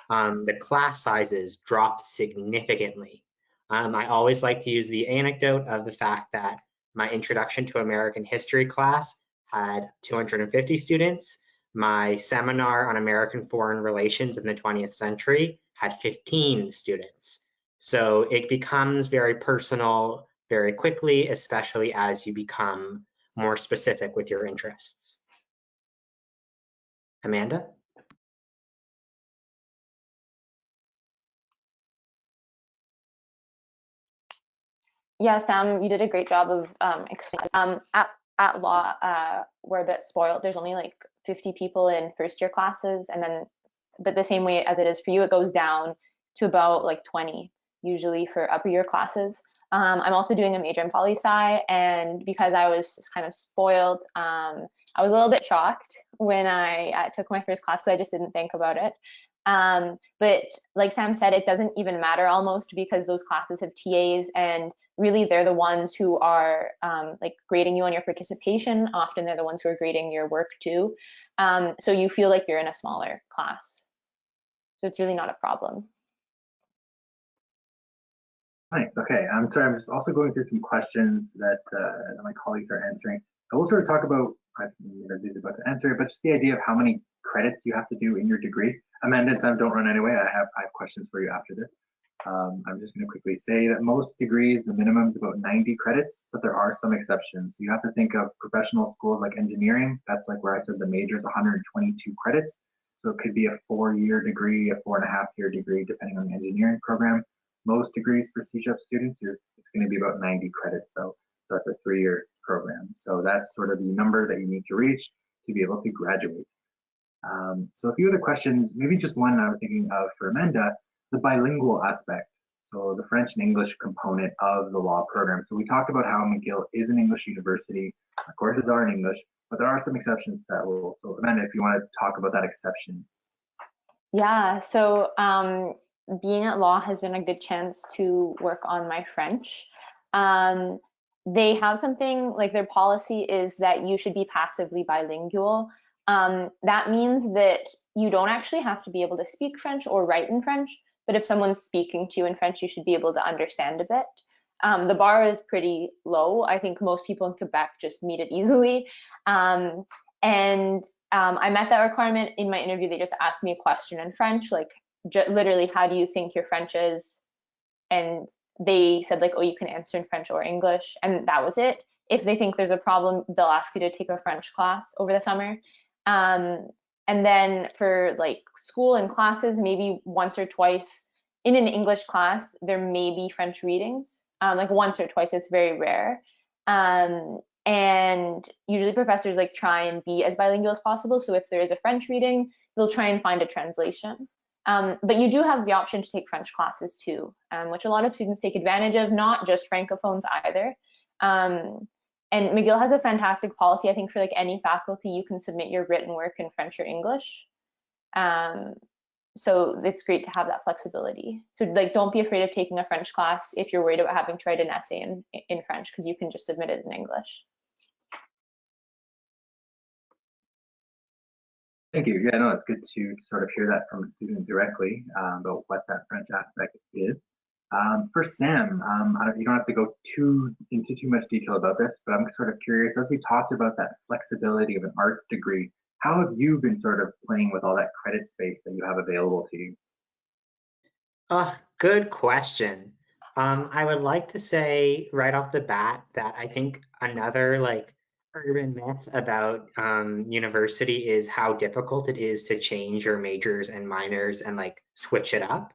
the class sizes drop significantly. I always like to use the anecdote of the fact that my Introduction to American History class had 250 students. My seminar on American Foreign Relations in the 20th century had 15 students. So it becomes very personal very quickly, especially as you become more specific with your interests. Amanda? Yeah, Sam, you did a great job of explaining. At law, we're a bit spoiled. There's only like 50 people in first year classes, and then, but the same way as it is for you, it goes down to about like 20 usually for upper year classes. I'm also doing a major in poli-sci, and because I was just kind of spoiled, I was a little bit shocked when I took my first class because I just didn't think about it. But like Sam said, it doesn't even matter almost because those classes have TAs, and really they're the ones who are like grading you on your participation. Often they're the ones who are grading your work too. So you feel like you're in a smaller class. So it's really not a problem. Nice. Okay. I'm sorry. I'm just also going through some questions that my colleagues are answering. I will sort of talk about, I'm about to answer it, but just the idea of how many credits you have to do in your degree. Amanda and Sam, don't run anyway. I have questions for you after this. I'm just going to quickly say that most degrees, the minimum is about 90 credits, but there are some exceptions. So you have to think of professional schools like engineering. That's like where I said the major is 122 credits. So it could be a 4-year degree, a 4.5-year degree, depending on the engineering program. Most degrees for CEGEP students, it's going to be about 90 credits though. So that's a 3-year program. So that's sort of the number that you need to reach to be able to graduate. So a few other questions, maybe just one I was thinking of for Amanda, the bilingual aspect. So the French and English component of the law program. So we talked about how McGill is an English university. Of course, courses are in English, but there are some exceptions to that rule. So Amanda, if you want to talk about that exception. Yeah, so being at law has been a good chance to work on my French. They have something like their policy is that you should be passively bilingual. That means that you don't actually have to be able to speak French or write in French, but if someone's speaking to you in French, you should be able to understand a bit. The bar is pretty low. I think most people in Quebec just meet it easily. I met that requirement in my interview. They just asked me a question in French, like literally, how do you think your French is? And they said like, oh, you can answer in French or English, and that was it. If they think there's a problem, they'll ask you to take a French class over the summer. And then for like school and classes, maybe once or twice in an English class, there may be French readings, like once or twice. It's very rare. And usually professors like try and be as bilingual as possible. So if there is a French reading, they'll try and find a translation. But you do have the option to take French classes too, which a lot of students take advantage of, not just Francophones either. And McGill has a fantastic policy. I think for like any faculty, you can submit your written work in French or English. So it's great to have that flexibility. So like, don't be afraid of taking a French class if you're worried about having to write an essay in French, because you can just submit it in English. Thank you. Yeah, no, it's good to sort of hear that from a student directly about what that French aspect is. For Sam, you don't have to go into too much detail about this, but I'm sort of curious, as we talked about that flexibility of an arts degree, how have you been sort of playing with all that credit space that you have available to you? Good question. I would like to say right off the bat that I think another like urban myth about university is how difficult it is to change your majors and minors and like switch it up.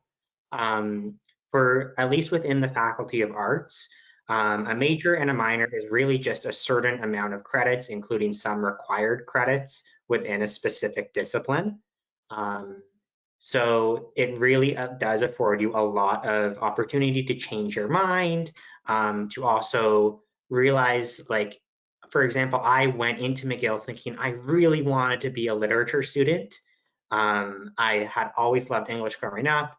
For at least within the Faculty of Arts, a major and a minor is really just a certain amount of credits, including some required credits within a specific discipline. So it really does afford you a lot of opportunity to change your mind, to also realize, like, for example, I went into McGill thinking I really wanted to be a literature student. I had always loved English growing up,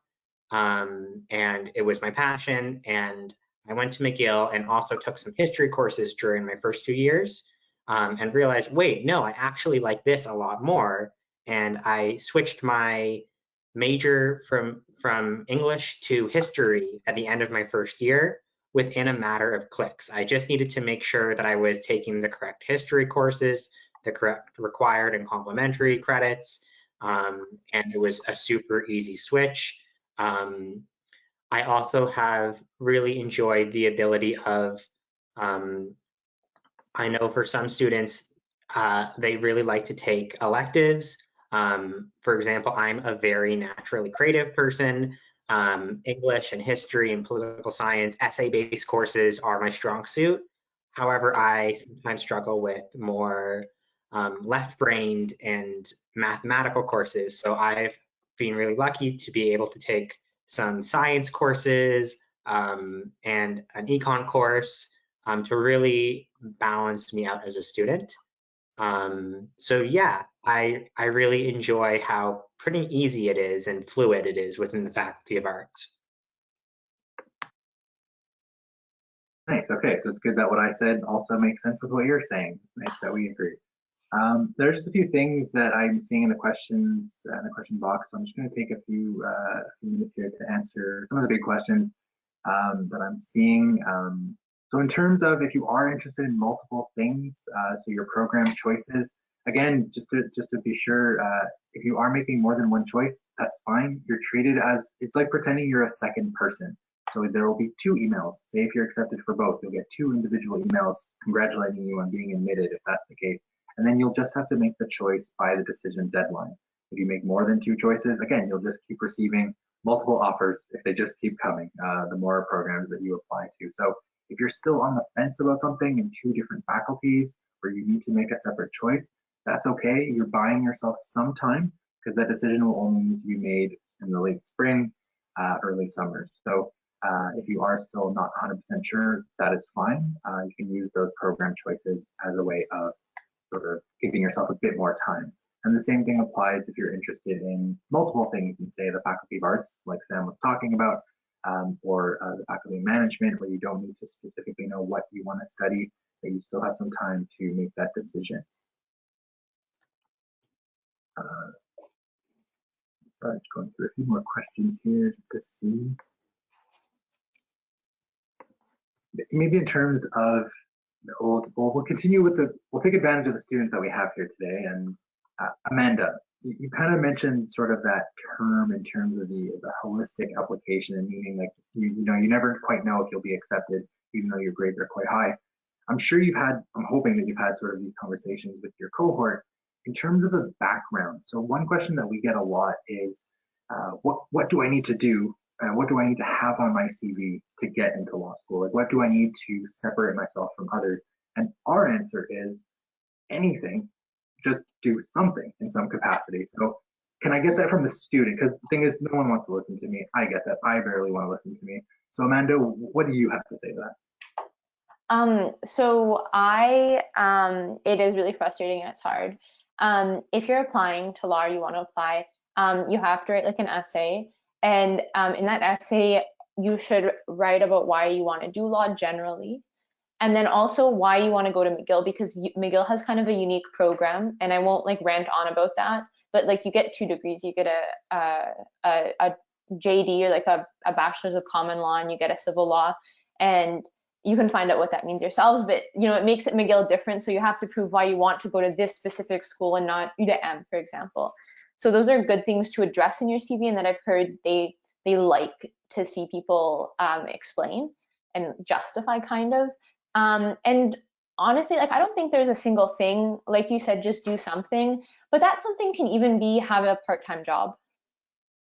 and it was my passion. And I went to McGill and also took some history courses during my first 2 years, and realized, wait, no, I actually like this a lot more. And I switched my major from English to history at the end of my first year within a matter of clicks. I just needed to make sure that I was taking the correct history courses, the correct required and complementary credits, and it was a super easy switch. I also have really enjoyed the ability of, I know for some students, they really like to take electives. For example, I'm a very naturally creative person. English and history and political science, essay-based courses are my strong suit. However, I sometimes struggle with more left-brained and mathematical courses. So I've been really lucky to be able to take some science courses and an econ course to really balance me out as a student. So yeah, I really enjoy how pretty easy it is and fluid it is within the Faculty of Arts. Nice. Okay, so it's good that what I said also makes sense with what you're saying. Nice that we agree. There's just a few things that I'm seeing in the questions in the question box. So I'm just going to take a few minutes here to answer some of the big questions that I'm seeing. So in terms of if you are interested in multiple things, so your program choices, again, just to be sure, if you are making more than one choice, that's fine. You're treated as, it's like pretending you're a second person. So there will be 2 emails. Say if you're accepted for both, you'll get 2 individual emails congratulating you on being admitted, if that's the case. And then you'll just have to make the choice by the decision deadline. If you make more than 2 choices, again, you'll just keep receiving multiple offers if they just keep coming, the more programs that you apply to. So if you're still on the fence about something in 2 different faculties where you need to make a separate choice, that's okay. You're buying yourself some time because that decision will only need to be made in the late spring, early summer. So if you are still not 100% sure, that is fine. You can use those program choices as a way of sort of giving yourself a bit more time. And the same thing applies if you're interested in multiple things in, say, the Faculty of Arts, like Sam was talking about, or the Faculty of Management, where you don't need to specifically know what you want to study, but you still have some time to make that decision. Sorry, just going through a few more questions here to see. Maybe in terms of, we'll continue with we'll take advantage of the students that we have here today. And Amanda, you kind of mentioned sort of that term in terms of the holistic application, and meaning like, you never quite know if you'll be accepted, even though your grades are quite high. I'm sure I'm hoping that you've had sort of these conversations with your cohort in terms of the background. So one question that we get a lot is, what do I need to do what do I need to have on my CV to get into law school? Like, what do I need to separate myself from others? And our answer is anything, just do something in some capacity. So can I get that from the student? Because the thing is, no one wants to listen to me. I get that. I barely want to listen to me. So Amanda, what do you have to say to that? It is really frustrating and it's hard. If you're applying to law, or you want to apply, you have to write like an essay. And in that essay, you should write about why you want to do law generally. And then also why you want to go to McGill, because McGill has kind of a unique program, and I won't like rant on about that, but like you get 2 degrees, you get a JD, or like a bachelor's of common law, and you get a civil law, and you can find out what that means yourselves, but you know, it makes it McGill different. So you have to prove why you want to go to this specific school and not UDM, for example. So those are good things to address in your CV, and that I've heard they like to see people explain and justify kind of. And honestly, like I don't think there's a single thing, like you said, just do something, but that something can even be have a part-time job.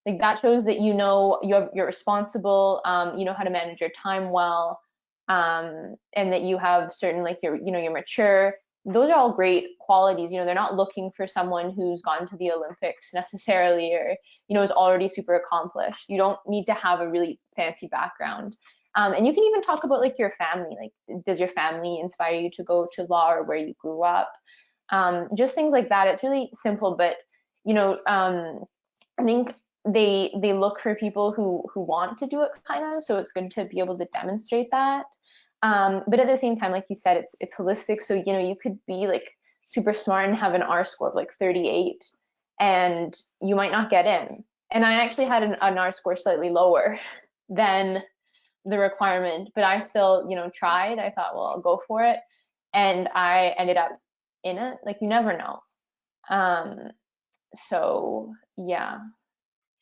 Like that shows that you know you're responsible, you know how to manage your time well, and that you have certain like you're mature. Those are all great qualities. You know, they're not looking for someone who's gone to the Olympics necessarily, or you know is already super accomplished. You don't need to have a really fancy background. And you can even talk about like your family. Like, does your family inspire you to go to law, or where you grew up? Just things like that. It's really simple, but you know, I think they look for people who want to do it kind of. So it's good to be able to demonstrate that. But at the same time, like you said, it's holistic. So you know, you could be like super smart and have an R score of like 38, and you might not get in. And I actually had an R score slightly lower than the requirement, but I still, you know, tried. I thought, well, I'll go for it, and I ended up in it. Like you never know. So yeah.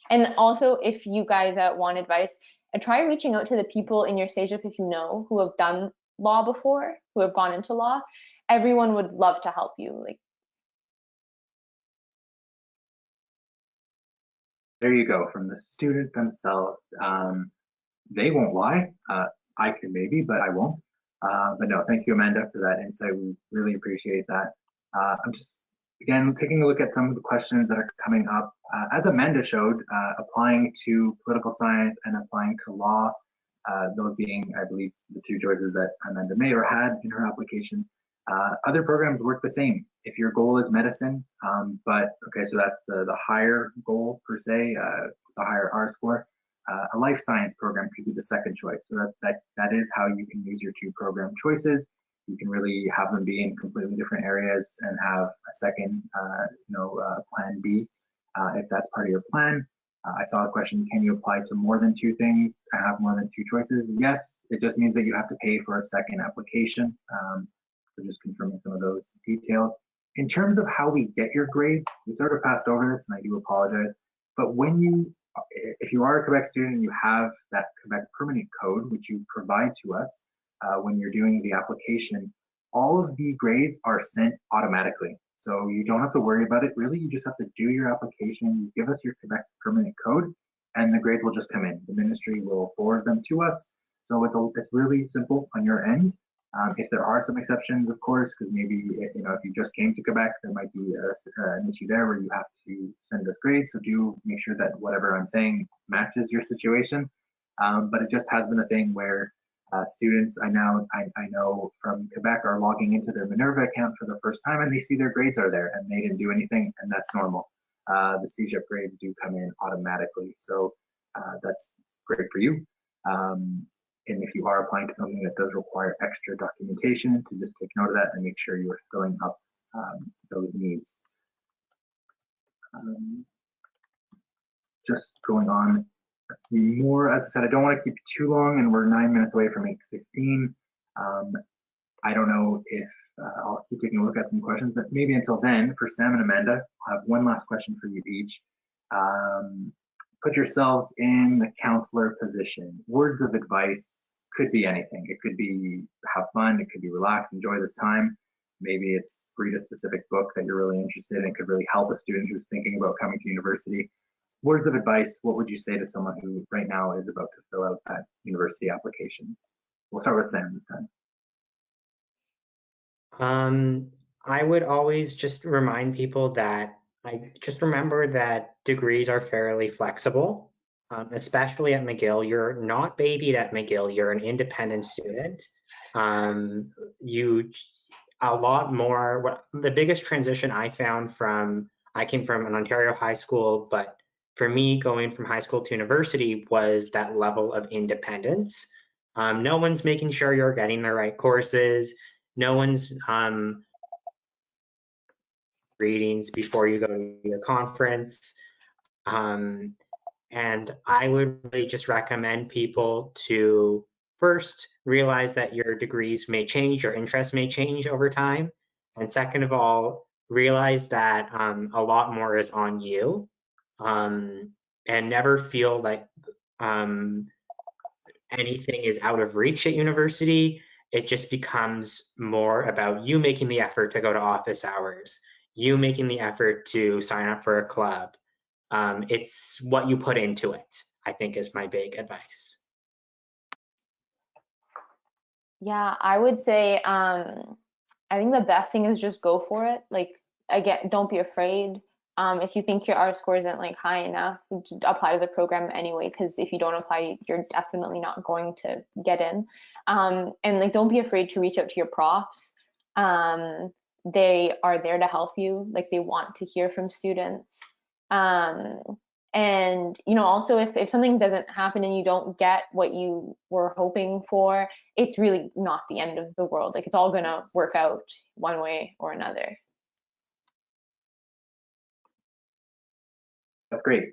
And also, if you guys want advice, try reaching out to the people in your CEGEP if you know who have done law before, who have gone into law. Everyone would love to help you. Like, there you go, from the student themselves. They won't lie. I could maybe, but I won't. But no, thank you, Amanda, for that insight. We really appreciate that. I'm just, again, taking a look at some of the questions that are coming up. As Amanda showed, applying to political science and applying to law, those being, I believe, the 2 choices that Amanda may or had in her application. Other programs work the same. If your goal is medicine, but okay, so that's the higher goal per se, the higher R score. A life science program could be the second choice. So that is how you can use your 2 program choices. You can really have them be in completely different areas and have a second, plan B if that's part of your plan. I saw a question, can you apply to more than 2 things and have more than 2 choices? Yes, it just means that you have to pay for a second application. So just confirming some of those details. In terms of how we get your grades, we sort of passed over this, and I do apologize. But if you are a Quebec student and you have that Quebec permanent code, which you provide to us when you're doing the application, all of the grades are sent automatically. So you don't have to worry about it. Really, you just have to do your application, you give us your Quebec permanent code, and the grades will just come in. The ministry will forward them to us. So it's really simple on your end. If there are some exceptions, of course, because maybe if you just came to Quebec, there might be an issue there where you have to send us grades. So do make sure that whatever I'm saying matches your situation. But it just has been a thing where students I know from Quebec are logging into their Minerva account for the first time, and they see their grades are there, and they didn't do anything, and that's normal. The CEGEP grades do come in automatically, so that's great for you. And if you are applying to something that does require extra documentation, to just take note of that and make sure you are filling up those needs. Just going on a few more. As I said, I don't want to keep you too long, and we're 9 minutes away from 8:15. I don't know if I'll keep taking a look at some questions, but maybe until then, for Sam and Amanda, I'll have one last question for you each. Put yourselves in the counselor position. Words of advice could be anything. It could be have fun, it could be relax, enjoy this time. Maybe it's read a specific book that you're really interested in. It could really help a student who's thinking about coming to university. words of advice, what would you say to someone who right now is about to fill out that university application? We'll start with Sam this time. I would always just remind people that just remember that degrees are fairly flexible, especially at McGill. You're not babied at McGill. You're an independent student. A lot more. The biggest transition I found I came from an Ontario high school, but for me, going from high school to university was that level of independence. No one's making sure you're getting the right courses. No one's readings before you go to your conference. And I would really just recommend people to first realize that your degrees may change, your interests may change over time. And second of all, realize that a lot more is on you, and never feel like anything is out of reach at university. It just becomes more about you making the effort to go to office hours, you making the effort to sign up for a club. It's what you put into it, I think, is my big advice. Yeah, I would say I think the best thing is just go for it. Like, again, don't be afraid. If you think your R score isn't like high enough, just apply to the program anyway, because if you don't apply, you're definitely not going to get in. And like, don't be afraid to reach out to your profs. They are there to help you. Like, they want to hear from students. And also if something doesn't happen and you don't get what you were hoping for, it's really not the end of the world. Like, it's all gonna work out one way or another. That's great.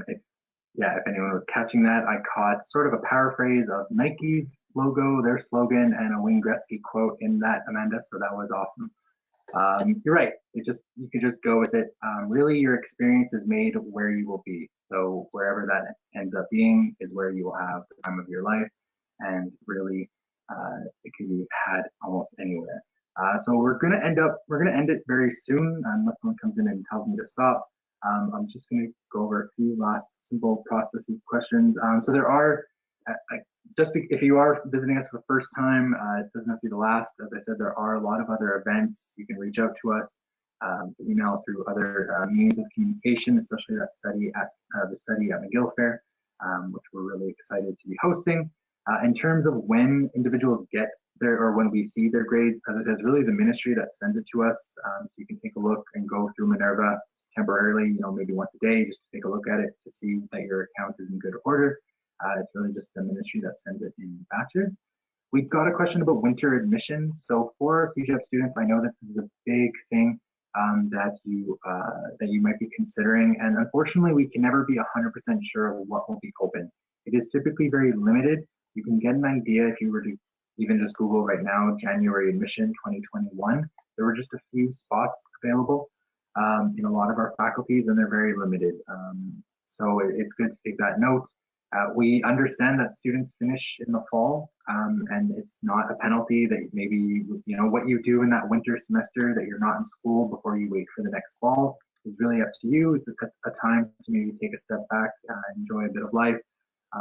If anyone was catching that, I caught sort of a paraphrase of Nike's logo, their slogan, and a Wayne Gretzky quote in that, Amanda. So that was awesome. You're right. You can just go with it. Really, your experience is made where you will be. So wherever that ends up being is where you will have the time of your life, and really, it can be had almost anywhere. So we're gonna end it very soon, unless someone comes in and tells me to stop. I'm just going to go over a few last simple processes questions. So there are, if you are visiting us for the first time, it doesn't have to be the last. As I said, there are a lot of other events. You can reach out to us, email, through other means of communication, especially the study at McGill Fair, which we're really excited to be hosting. In terms of when individuals get there, or when we see their grades, it's really the ministry that sends it to us. So you can take a look and go through Minerva temporarily, maybe once a day, just to take a look at it to see that your account is in good order. It's really just the ministry that sends it in batches. We've got a question about winter admissions. So for CEGEP students, I know that this is a big thing that you might be considering, and unfortunately, we can never be 100% sure of what will be open. It is typically very limited. You can get an idea if you were to even just Google right now, January admission 2021. There were just a few spots available in a lot of our faculties, and they're very limited. So it's good to take that note. We understand that students finish in the fall, and it's not a penalty that maybe, what you do in that winter semester, that you're not in school before you wait for the next fall, is really up to you. It's a time to maybe take a step back, enjoy a bit of life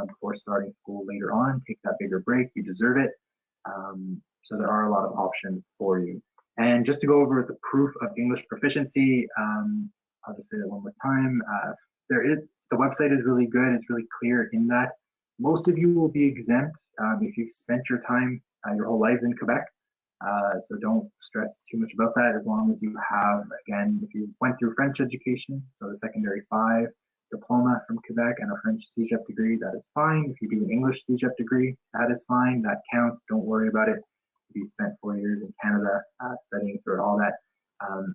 before starting school later on. Take that bigger break, you deserve it. So there are a lot of options for you. And just to go over the proof of English proficiency, I'll just say that one more time. The website is really good. It's really clear in that most of you will be exempt if you've spent your time, your whole life in Quebec. So don't stress too much about that, as long as you have, again, if you went through French education, so the secondary 5 diploma from Quebec and a French CEGEP degree, that is fine. If you do an English CEGEP degree, that is fine. That counts. Don't worry about it. If you spent 4 years in Canada studying through all that.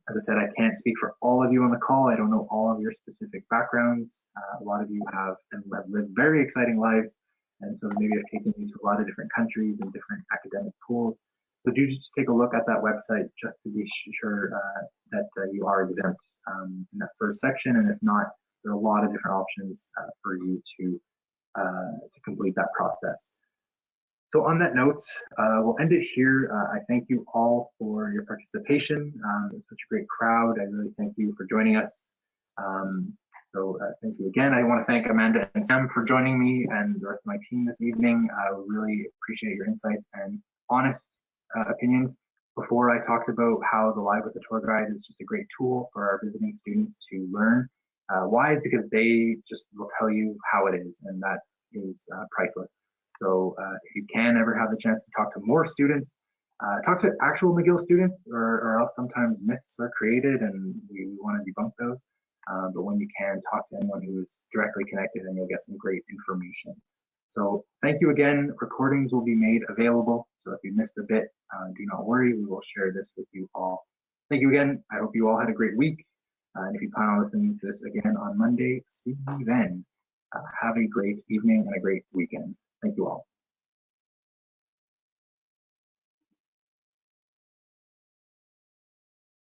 As I said, I can't speak for all of you on the call. I don't know all of your specific backgrounds. A lot of you have lived very exciting lives, and so maybe I've taken you to a lot of different countries and different academic pools. So do just take a look at that website just to be sure that you are exempt in that first section, and if not, there are a lot of different options for you to complete that process. So on that note, we'll end it here. I thank you all for your participation. It's such a great crowd. I really thank you for joining us. So thank you again. I want to thank Amanda and Sam for joining me and the rest of my team this evening. I really appreciate your insights and honest opinions. Before I talked about how the Live with the Tour Guide is just a great tool for our visiting students to learn. Why is because they just will tell you how it is, and that is priceless. So if you can ever have the chance to talk to more students, talk to actual McGill students, or else sometimes myths are created and we want to debunk those. But when you can, talk to anyone who is directly connected and you'll get some great information. So thank you again. Recordings will be made available. So if you missed a bit, do not worry. We will share this with you all. Thank you again. I hope you all had a great week. And if you plan on listening to this again on Monday, see you then. Have a great evening and a great weekend. Thank you all.